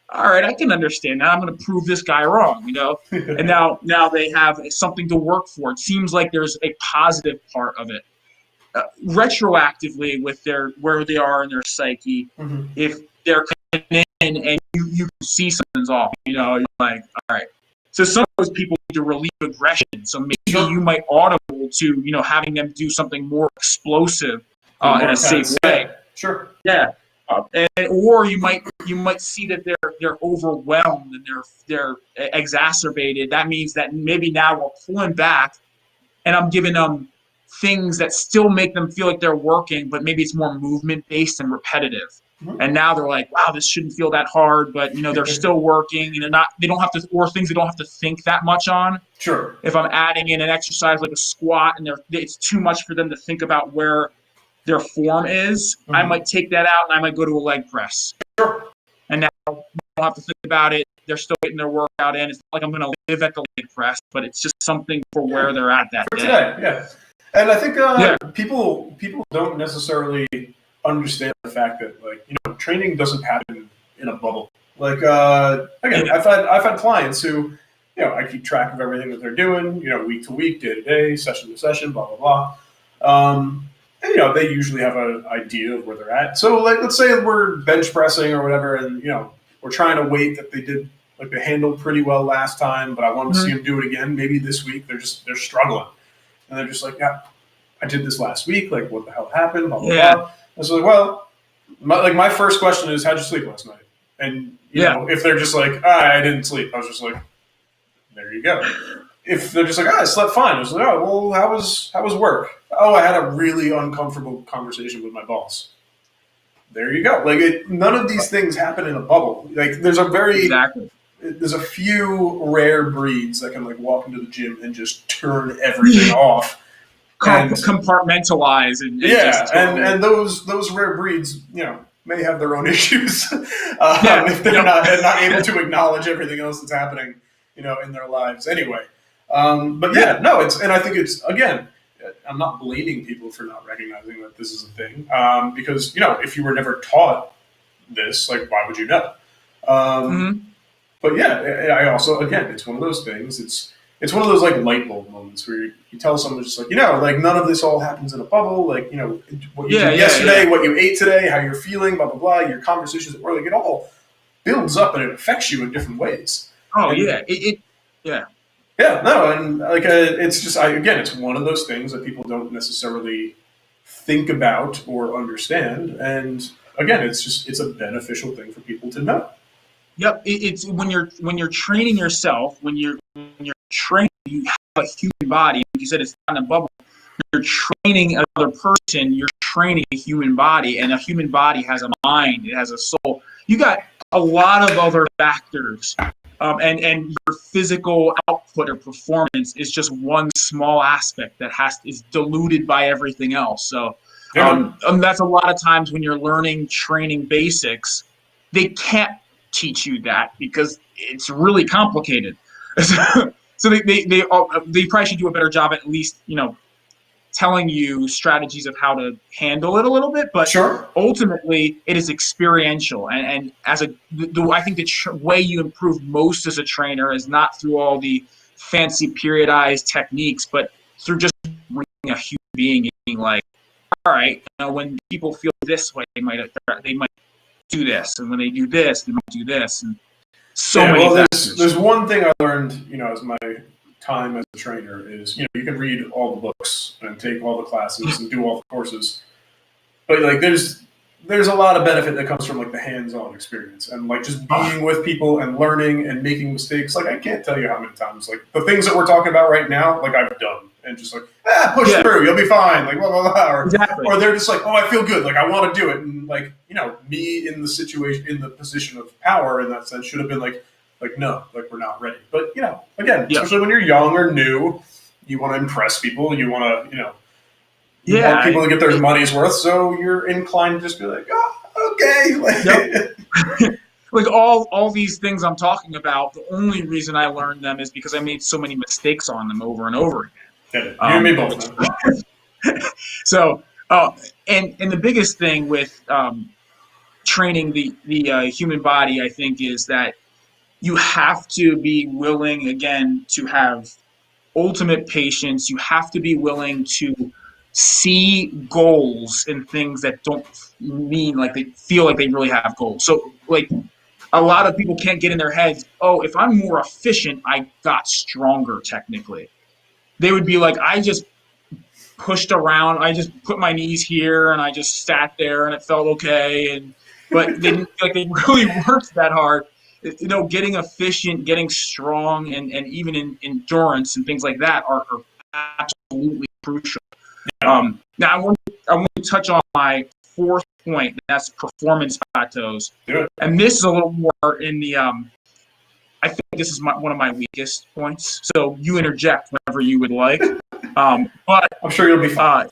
all right, I can understand that. I'm going to prove this guy wrong, And now they have something to work for. It seems like there's a positive part of it. Retroactively, with where they are in their psyche, if they're coming in and you can see something's off, you're like, all right. So some of those people need to relieve aggression. So maybe you might audible to, having them do something more explosive in a safe way. Sure. Yeah. Or you might see that they're overwhelmed and they're exacerbated. That means that maybe now we're pulling back, and I'm giving them things that still make them feel like they're working, but maybe it's more movement based and repetitive. And now they're like, wow, this shouldn't feel that hard, but they're still working, and they don't have to, or things they don't have to think that much on. Sure. If I'm adding in an exercise like a squat and it's too much for them to think about where their form is, I might take that out and I might go to a leg press. Sure. And now they don't have to think about it. They're still getting their workout in. It's not like I'm going to live at the leg press, but it's just something for where they're at that day. Today, yeah. And I think people don't necessarily understand the fact that training doesn't happen in a bubble. Like again, I've had clients who I keep track of everything that they're doing, week to week, day to day, session to session, blah, blah, blah. And, they usually have an idea of where they're at. So, like, let's say we're bench pressing or whatever, and, we're trying to weight that they handled pretty well last time, but I want to see them do it again. Maybe this week they're struggling. And they're just like, yeah, I did this last week. Like, what the hell happened? Blah, blah, blah. And so, like, well, my first question is, how'd you sleep last night? And, if they're just like, I didn't sleep, I was just like, there you go. If they're just like, I slept fine, I was like, oh, well, how was work? Oh, I had a really uncomfortable conversation with my boss. There you go. Like, none of these things happen in a bubble. Like, there's a few rare breeds that can, like, walk into the gym and just turn everything off. Compartmentalize and those rare breeds, may have their own issues if they're not able to acknowledge everything else that's happening, in their lives anyway. But I think it's, again, I'm not blaming people for not recognizing that this is a thing, because if you were never taught this, like, why would you know? But I also, again, it's one of those things. It's one of those, like, light bulb moments where you tell someone just like, like, none of this all happens in a bubble. Like, what you did yesterday, what you ate today, how you're feeling, blah, blah, blah, your conversations at work, like, it all builds up and it affects you in different ways. Oh, and, yeah. Yeah, no, and, like, it's just, again, it's one of those things that people don't necessarily think about or understand. And, again, it's a beneficial thing for people to know. Yep, it's when you're training yourself, when you're training, you have a human body. Like you said, it's not in a bubble. You're training another person. You're training a human body, and a human body has a mind. It has a soul. You got a lot of other factors, and your physical output or performance is just one small aspect that is diluted by everything else. So, that's a lot of times when you're learning training basics, they can't teach you that because it's really complicated. So they probably should do a better job at least, telling you strategies of how to handle it a little bit. But ultimately, it is experiential. And I think the way you improve most as a trainer is not through all the fancy periodized techniques, but through just being a human being and being like, all right, when people feel this way, they might do this, and when they do this, they might do this, and many factors. There's one thing I learned, as my time as a trainer is, you can read all the books and take all the classes and do all the courses, but, like, there's a lot of benefit that comes from, like, the hands-on experience and, like, just being with people and learning and making mistakes. Like, I can't tell you how many times, like, the things that we're talking about right now, like, I've done. And just like, push through, you'll be fine, like, blah, blah, blah. Or they're just like, oh, I feel good, like, I want to do it. And, like, me in the position of power in that sense should have been like, no, like, we're not ready. But, again, especially when you're young or new, you want to impress people, you want to, you want people to get their money's worth, so you're inclined to just be like, oh, okay. Like, all these things I'm talking about, the only reason I learned them is because I made so many mistakes on them over and over again. You and me both. So, and the biggest thing with training the human body, I think, is that you have to be willing, again, to have ultimate patience. You have to be willing to see goals in things that don't mean like they feel like they really have goals. So, like, a lot of people can't get in their heads, oh, if I'm more efficient, I got stronger technically. They would be like, I just pushed around, I just put my knees here, and I just sat there, and it felt okay. But they didn't feel like they really worked that hard. Getting efficient, getting strong, and even in endurance and things like that are absolutely crucial. Now, I want to touch on my fourth point, and that's performance plateaus. And this is a little more in the I think this is one of my weakest points. So you interject whenever you would like. But I'm sure you'll be fine.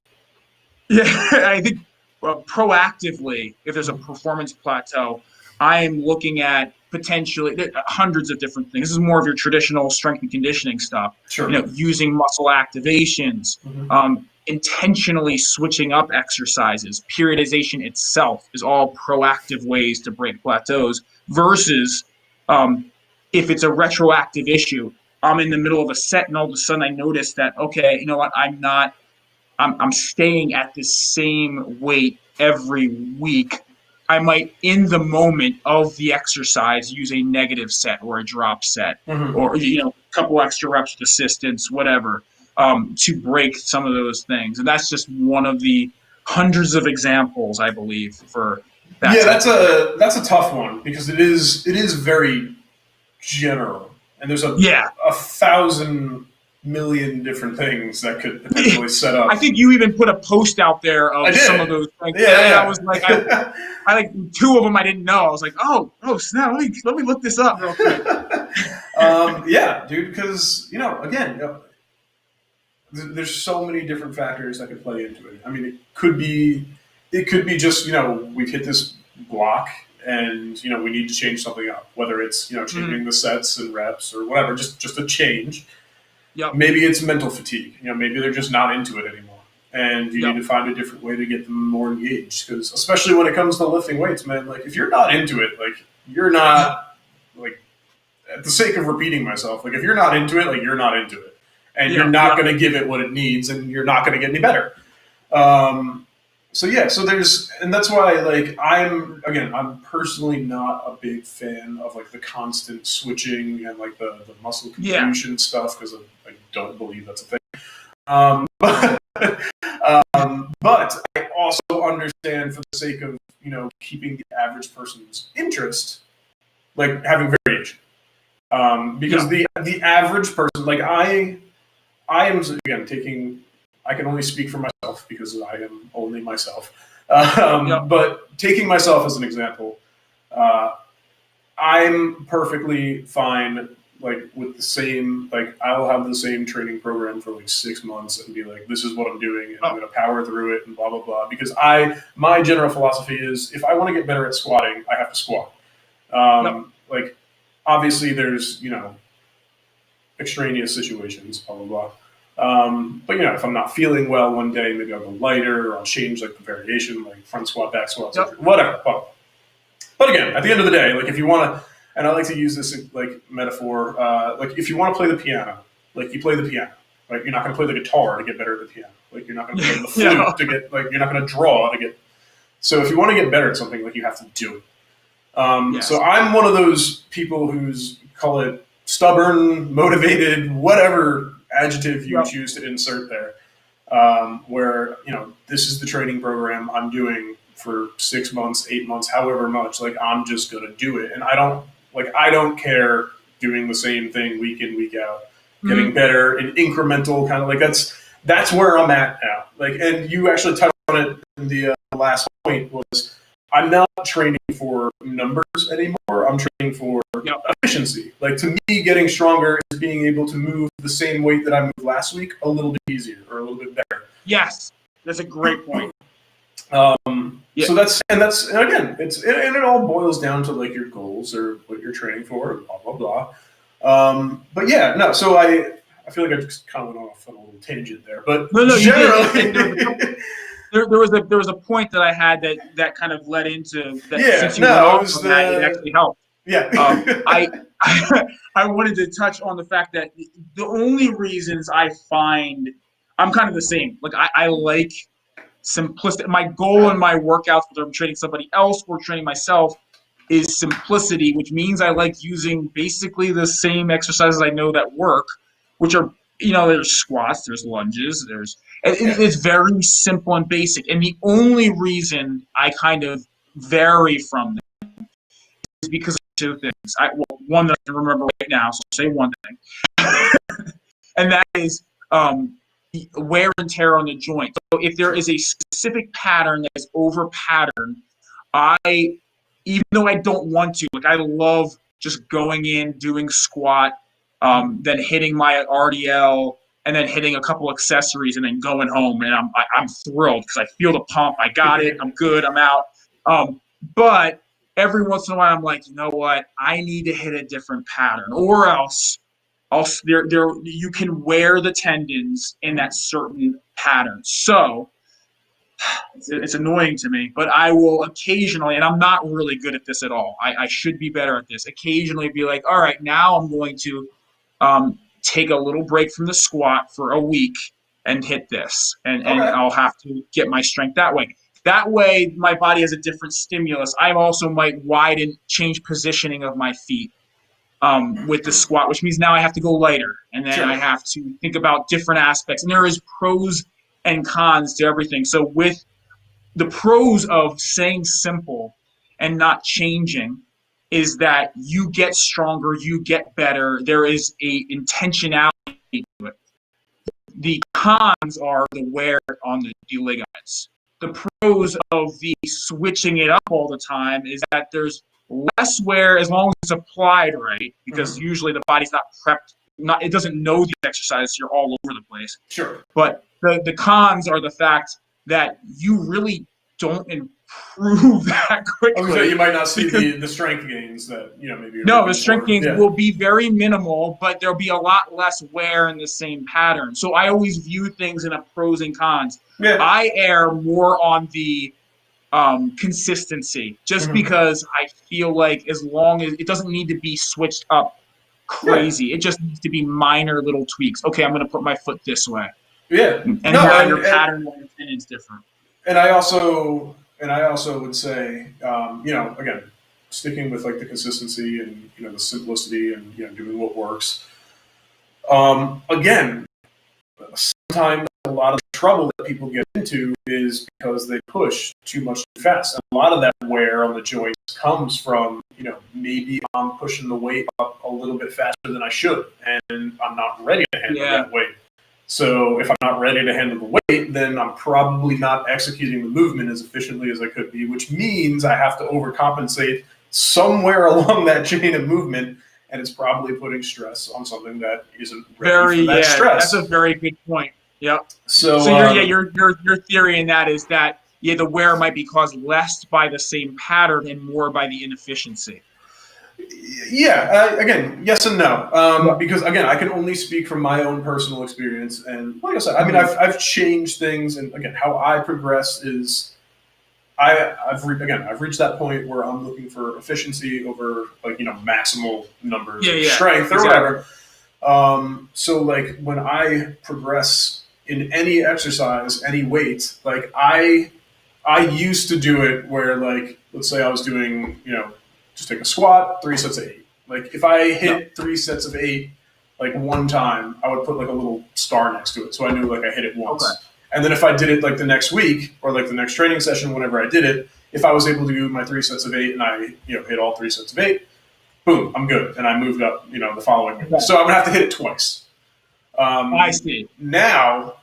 I think proactively, if there's a performance plateau, I am looking at potentially hundreds of different things. This is more of your traditional strength and conditioning stuff. Using muscle activations, intentionally switching up exercises. Periodization itself is all proactive ways to break plateaus versus if it's a retroactive issue, I'm in the middle of a set and all of a sudden I notice that, okay, you know what, I'm staying at the same weight every week. I might, in the moment of the exercise, use a negative set or a drop set, Mm-hmm. or a couple extra reps with assistance, whatever, to break some of those things. And that's just one of the hundreds of examples, I believe, for that Yeah, type of thing. that's a tough one because it is very general, and there's Yeah. a thousand million different things that could potentially set up. I think you even put a post out there I of some of did. those things, and I Yeah, was like, yeah. I like two of them I didn't know. I was like, oh snap! Let me look this up real quick. Yeah, dude. Because again, there's so many different factors that could play into it. I mean, it could be just we've hit this block and we need to change something up. Whether it's changing the sets and reps or whatever, just a change. Yep. Maybe it's mental fatigue. Maybe they're just not into it anymore, and you Yep. need to find a different way to get them more engaged. Because especially when it comes to lifting weights, man, like if you're not into it, like you're not like at the sake of repeating myself, like if you're not into it, like you're not into it, and you're not going to give it what it needs, and you're not going to get any better. So yeah, and that's why like I'm personally not a big fan of like the constant switching and like the muscle confusion stuff because I don't believe that's a thing. But I also understand for the sake of keeping the average person's interest, like having variation. Because the average person, like I am again taking. I can only speak for myself because I am only myself. But taking myself as an example, I'm perfectly fine. Like with the same, like I'll have the same training program for like 6 months and be like, this is what I'm doing, and I'm going to power through it and blah blah blah. Because my general philosophy is, if I want to get better at squatting, I have to squat. Like obviously there's extraneous situations, blah blah blah. But if I'm not feeling well one day, maybe I'll go lighter, or I'll change like the variation, like front squat, back squat, whatever. But again, at the end of the day, like if you want to, and I like to use this like metaphor, like if you want to play the piano, like you play the piano, like you're not going to play the guitar to get better at the piano, like you're not going to play the flute to get, like you're not going to draw to get. So if you want to get better at something, like you have to do it. So I'm one of those people who's, call it stubborn, motivated, whatever adjective you choose to insert there, where this is the training program I'm doing for 6 months, 8 months, however much. Like I'm just gonna do it, and I don't care doing the same thing week in, week out, getting better and incremental kind of like that's where I'm at now. Like, and you actually touched on it in the last point was, I'm not training for numbers anymore. I'm training for efficiency. Like to me, getting stronger is being able to move the same weight that I moved last week a little bit easier or a little bit better. Yes, that's a great point. So and again, it all boils down to like your goals or what you're training for, blah blah blah. But yeah, no. So I feel like I just kind of went off on a little tangent there, but generally. There was a point that I had that kind of led into that. Since you went off on that, it actually helped. Yeah. I wanted to touch on the fact that the only reasons I find I'm kind of the same. Like I like simplicity. My goal in my workouts, whether I'm training somebody else or training myself, is simplicity, which means I like using basically the same exercises I know that work, which are there's squats, there's lunges, it's very simple and basic. And the only reason I kind of vary from them is because of two things. One that I can remember right now, so I'll say one thing. And that is wear and tear on the joint. So if there is a specific pattern that is over pattern, even though I don't want to, like I love just going in, doing squat, then hitting my RDL, and then hitting a couple accessories, and then going home, and I'm thrilled because I feel the pump. I got it. I'm good. I'm out. But every once in a while, I'm like, you know what? I need to hit a different pattern, or else you can wear the tendons in that certain pattern. So it's annoying to me, but I will occasionally, and I'm not really good at this at all. I should be better at this. Occasionally be like, all right, now I'm going to take a little break from the squat for a week and hit this, and Okay. I'll have to get my strength that way. That way, my body has a different stimulus. I also might change positioning of my feet with the squat, which means now I have to go lighter, and then I Sure. have to think about different aspects. And there is pros and cons to everything. So with the pros of staying simple and not changing is that you get stronger, you get better. There is a intentionality to it. The cons are the wear on the ligaments. The pros of the switching it up all the time is that there's less wear as long as it's applied right, because usually the body's not prepped, it doesn't know the exercise, so you're all over the place. Sure. But the cons are the fact that you really don't improve that quickly. So you might not see the strength gains that maybe. No, the strength gains Yeah. will be very minimal, but there'll be a lot less wear in the same pattern. So I always view things in a pros and cons. Yeah. I err more on the consistency, just because I feel like as long as it doesn't need to be switched up crazy, it just needs to be minor little tweaks. Okay, I'm going to put my foot this way. Yeah. And your pattern is different. And I also would say, again, sticking with like the consistency and the simplicity and doing what works. Again, sometimes a lot of the trouble that people get into is because they push too much too fast. And a lot of that wear on the joints comes from maybe I'm pushing the weight up a little bit faster than I should, and I'm not ready to handle that weight. So if I'm not ready to handle the weight, then I'm probably not executing the movement as efficiently as I could be, which means I have to overcompensate somewhere along that chain of movement, and it's probably putting stress on something that isn't ready for that stress. That's a very good point. Yep. So your theory in that is that the wear might be caused less by the same pattern and more by the inefficiency. Yeah, again, yes and no. Because again, I can only speak from my own personal experience, and like I said, I mean, I've changed things, and again, how I progress is, I've reached that point where I'm looking for efficiency over maximal numbers, of strength or whatever. So like when I progress in any exercise, any weight, like I used to do it where let's say I was doing just take a squat, 3 sets of 8. Like if I hit 3 sets of 8, one time, I would put a little star next to it, so I knew I hit it once. Okay. And then if I did it the next week or the next training session, whenever I did it, if I was able to do my 3 sets of 8 and I hit all 3 sets of 8, boom, I'm good, and I moved up the following week. Okay. So I'm gonna have to hit it twice. I see. Now,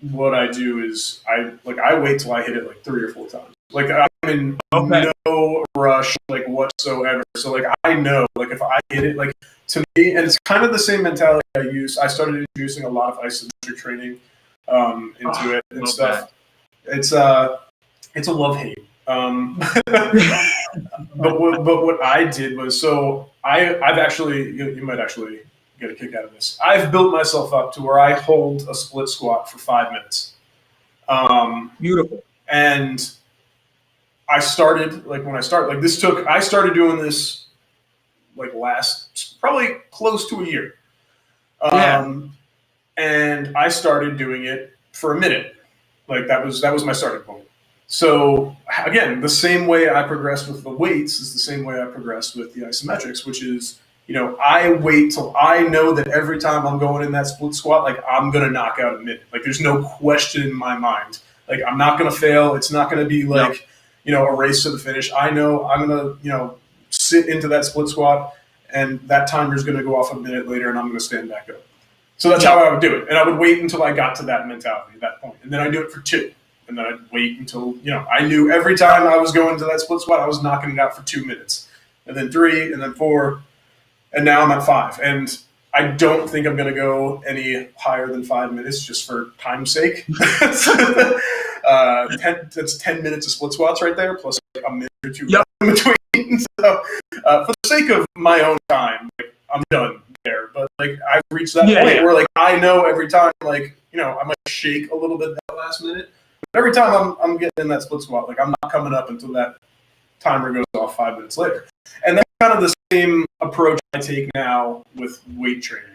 what I do is I wait till I hit it 3 or 4 times. I'm in no rush whatsoever. So I know if I hit it to me, and it's kind of the same mentality I use. I started introducing a lot of isometric training into it and stuff. That. It's a love-hate. But what I did was, so I've actually, you might actually get a kick out of this. I've built myself up to where I hold a split squat for 5 minutes. Beautiful. And I started I started doing this last probably close to a year. And I started doing it for a minute. That was my starting point. So again, the same way I progressed with the weights is the same way I progressed with the isometrics, which is, I wait till I know that every time I'm going in that split squat, I'm going to knock out a minute. There's no question in my mind. I'm not going to fail. It's not going to be a race to the finish. I know I'm going to, sit into that split squat, and that timer's going to go off a minute later, and I'm going to stand back up. So that's how I would do it. And I would wait until I got to that mentality at that point. And then I'd do it for 2. And then I'd wait until, I knew every time I was going to that split squat, I was knocking it out for 2 minutes. And then 3, and then 4, and now I'm at 5. And I don't think I'm going to go any higher than 5 minutes just for time's sake. That's 10 minutes of split squats right there, plus a minute or 2 in between. So for the sake of my own time, I'm done there. But I've reached that point where I know every time I might shake a little bit that last minute. But every time I'm getting in that split squat, I'm not coming up until that timer goes off 5 minutes later. And that's kind of the same approach I take now with weight training.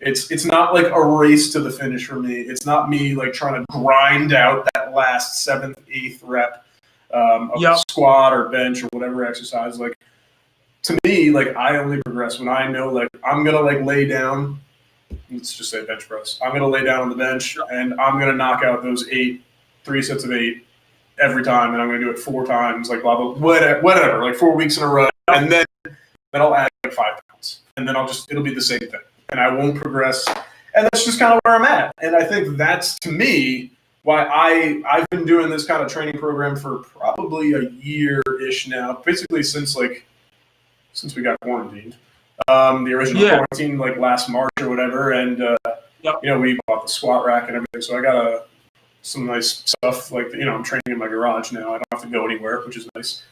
It's not like a race to the finish for me. It's not me like trying to grind out that last 7th, 8th rep of squat or bench or whatever exercise. Like to me, like I only progress when I know like I'm gonna like lay down. Let's just say bench press. I'm gonna lay down on the bench and I'm gonna knock out those 3 sets of 8 every time, and I'm gonna do it 4 times, like blah blah whatever, like 4 weeks in a row, and then I'll add like 5 pounds, and then it'll be the same thing, and I won't progress, and that's just kind of where I'm at, and I think that's to me why I've been doing this kind of training program for probably a year-ish now, basically since we got quarantined. The original quarantine, like last March or whatever, and we bought the squat rack and everything. So I got some nice stuff. Like I'm training in my garage now. I don't have to go anywhere, which is nice.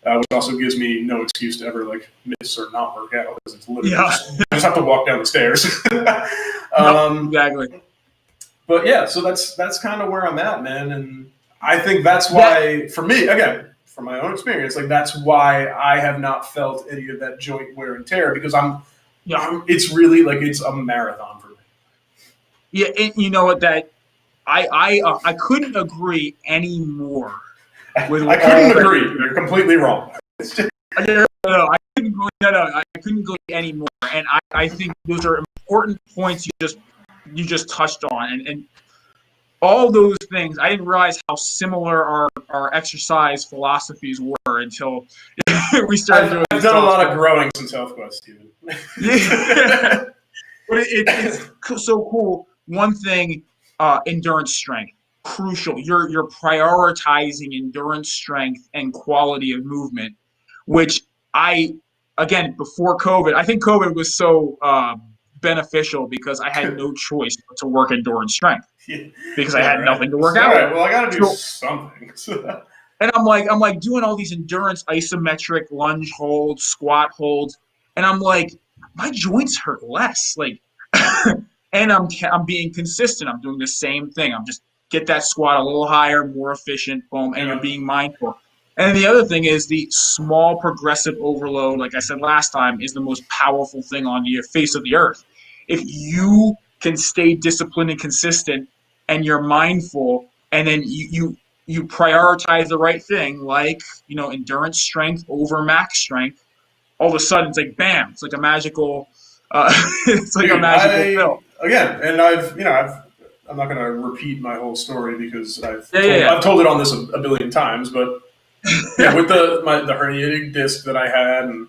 Which also gives me no excuse to ever like miss or not work out because it's literally I just have to walk down the stairs. Exactly. But yeah, so that's kind of where I'm at, man, and I think that's why for me again. From my own experience, like that's why I have not felt any of that joint wear and tear because it's really like it's a marathon for me. Yeah, and you know what? That I couldn't agree any more. I couldn't agree. You're completely wrong. No, I couldn't go any more. And I think those are important points you just touched on, and all those things, I didn't realize how similar our exercise philosophies were until we started doing I've done a lot of growing since Healthquest, Steven. Yeah. But it's so cool. One thing, endurance strength, crucial. You're prioritizing endurance strength and quality of movement, which before COVID, I think COVID was so beneficial because I had no choice but to work endurance strength because I had nothing to work out. All right, well, I got to do something. And I'm like doing all these endurance isometric lunge holds, squat holds, and I'm like, my joints hurt less. Like, and I'm being consistent. I'm doing the same thing. I'm just get that squat a little higher, more efficient, boom, and you're being mindful. And the other thing is the small progressive overload, like I said last time, is the most powerful thing on the face of the earth. If you can stay disciplined and consistent and you're mindful and then you prioritize the right thing, like, endurance strength over max strength, all of a sudden it's like, bam, it's like a magical, pill. Again, and I'm not going to repeat my whole story because I've told it on this a billion times, but with the herniated disc that I had and,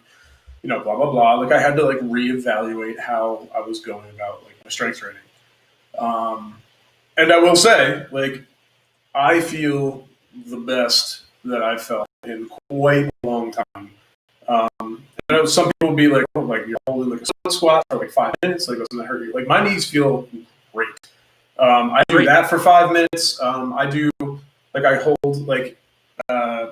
blah, blah, blah, like I had to like reevaluate how I was going about like my strength training. And I will say, like, I feel the best that I've felt in quite a long time. I know some people will be like, oh, like you're holding like a split squat for like 5 minutes, like doesn't that hurt you? Like my knees feel great. I do that for 5 minutes. I do like I hold like a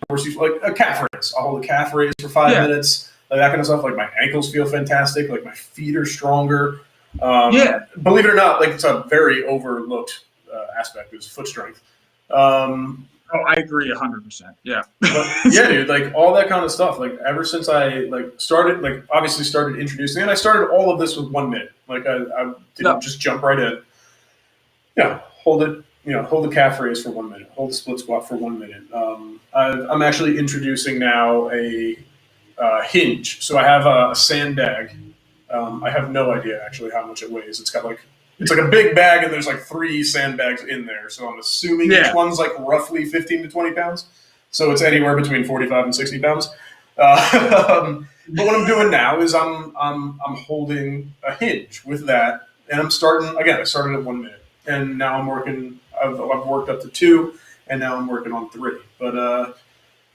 dorsal, like a calf raise. I'll hold a calf raise for 5 minutes, like that kind of stuff. Like my ankles feel fantastic. Like my feet are stronger. Believe it or not, like it's a very overlooked aspect is foot strength. I agree 100%. Yeah. But, yeah, dude, like all that kind of stuff. Like ever since I started introducing it, I started all of this with 1 minute. Like I didn't just jump right in. Hold it. Hold the calf raise for 1 minute. Hold the split squat for 1 minute. I'm actually introducing now a hinge. So I have a sandbag. I have no idea actually how much it weighs. It's like a big bag and there's like 3 sandbags in there. So I'm assuming each one's like roughly 15 to 20 pounds. So it's anywhere between 45 and 60 pounds. But what I'm doing now is I'm holding a hinge with that, and I'm starting again. I started at 1 minute, and now I'm working. I've worked up to 2, and now I'm working on 3. But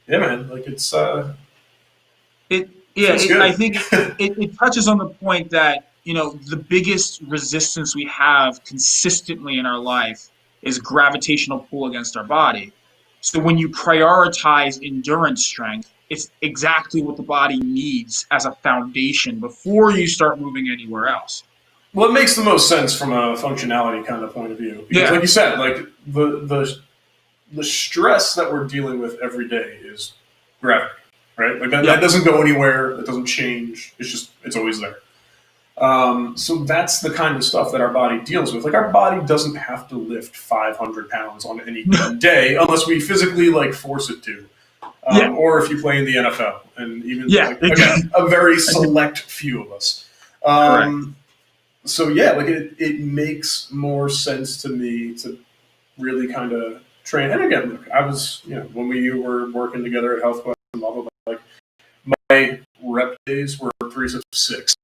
yeah, man, like it's good. I think it touches on the point that the biggest resistance we have consistently in our life is gravitational pull against our body. So when you prioritize endurance strength, it's exactly what the body needs as a foundation before you start moving anywhere else. Well, it makes the most sense from a functionality kind of point of view. Because like you said, like the stress that we're dealing with every day is gravity, right? Like that doesn't go anywhere. It doesn't change. It's always there. So that's the kind of stuff that our body deals with. Like our body doesn't have to lift 500 pounds on any given day unless we physically like force it to. Or if you play in the NFL, and even like, again, a very select few of us. So yeah, like it makes more sense to me to really kind of train. And again, look, I was, when we were working together at Health Quest and blah blah blah, like my rep days were 3 sets of 6.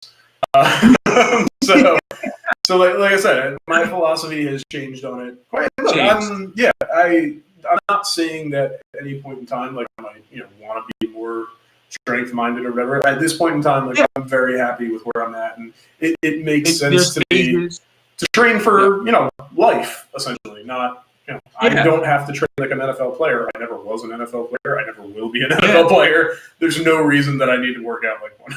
So like I said, my philosophy has changed on it. Look, I'm not saying that at any point in time, like I might, want to be more strength-minded or whatever. At this point in time, like I'm very happy with where I'm at, and it makes sense to me to train for life essentially. Not I don't have to train like an NFL player. I never was an NFL player. I never will be an NFL player. There's no reason that I need to work out like one.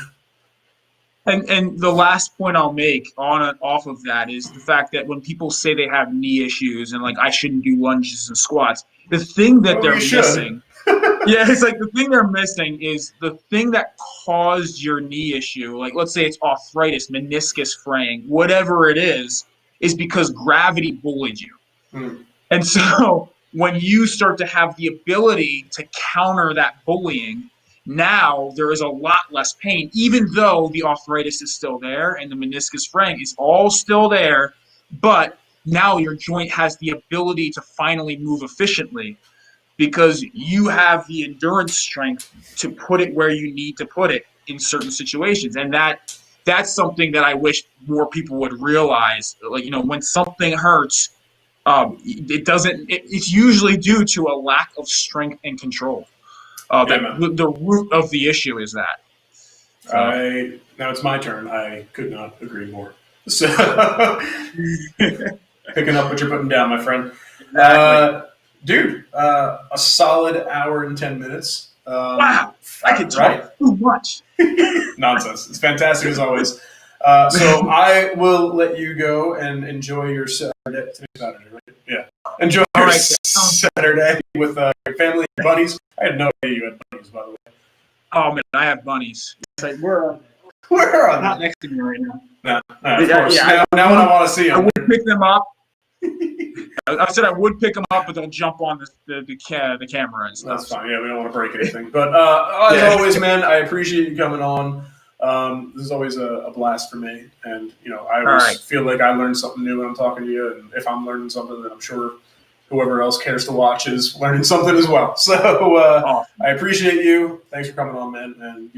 And the last point I'll make on and off of that is the fact that when people say they have knee issues and like I shouldn't do lunges and squats, the thing that they're missing, it's like the thing they're missing is the thing that caused your knee issue. Like let's say it's arthritis, meniscus fraying, whatever it is because gravity bullied you. And so when you start to have the ability to counter that bullying, now there is a lot less pain, even though the arthritis is still there and the meniscus fraying is all still there. But now your joint has the ability to finally move efficiently because you have the endurance strength to put it where you need to put it in certain situations. And that's something that I wish more people would realize. Like, when something hurts, it's usually due to a lack of strength and control. The root of the issue is that. Now it's my turn. I could not agree more. So, picking up what you're putting down, my friend. Exactly. Dude, a solid hour and 10 minutes. Wow, I could talk too much. Nonsense. It's fantastic as always. So I will let you go and enjoy your Saturday. Saturday, right? Yeah. Enjoy your Saturday with your family and buddies. I had no idea you had bunnies, by the way. Oh man, I have bunnies. It's like we're not next to me right now. No, of course. Now when I want to see them, I would pick them up. I said I would pick them up, but they'll jump on the camera and stuff. That's fine. Yeah, we don't want to break anything. But as always, man, I appreciate you coming on. This is always a blast for me, and I always feel like I learn something new when I'm talking to you, and if I'm learning something, then I'm sure whoever else cares to watch is learning something as well. So awesome. I appreciate you. Thanks for coming on, man, and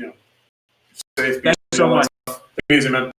safe. Thanks so much. Take it easy, man.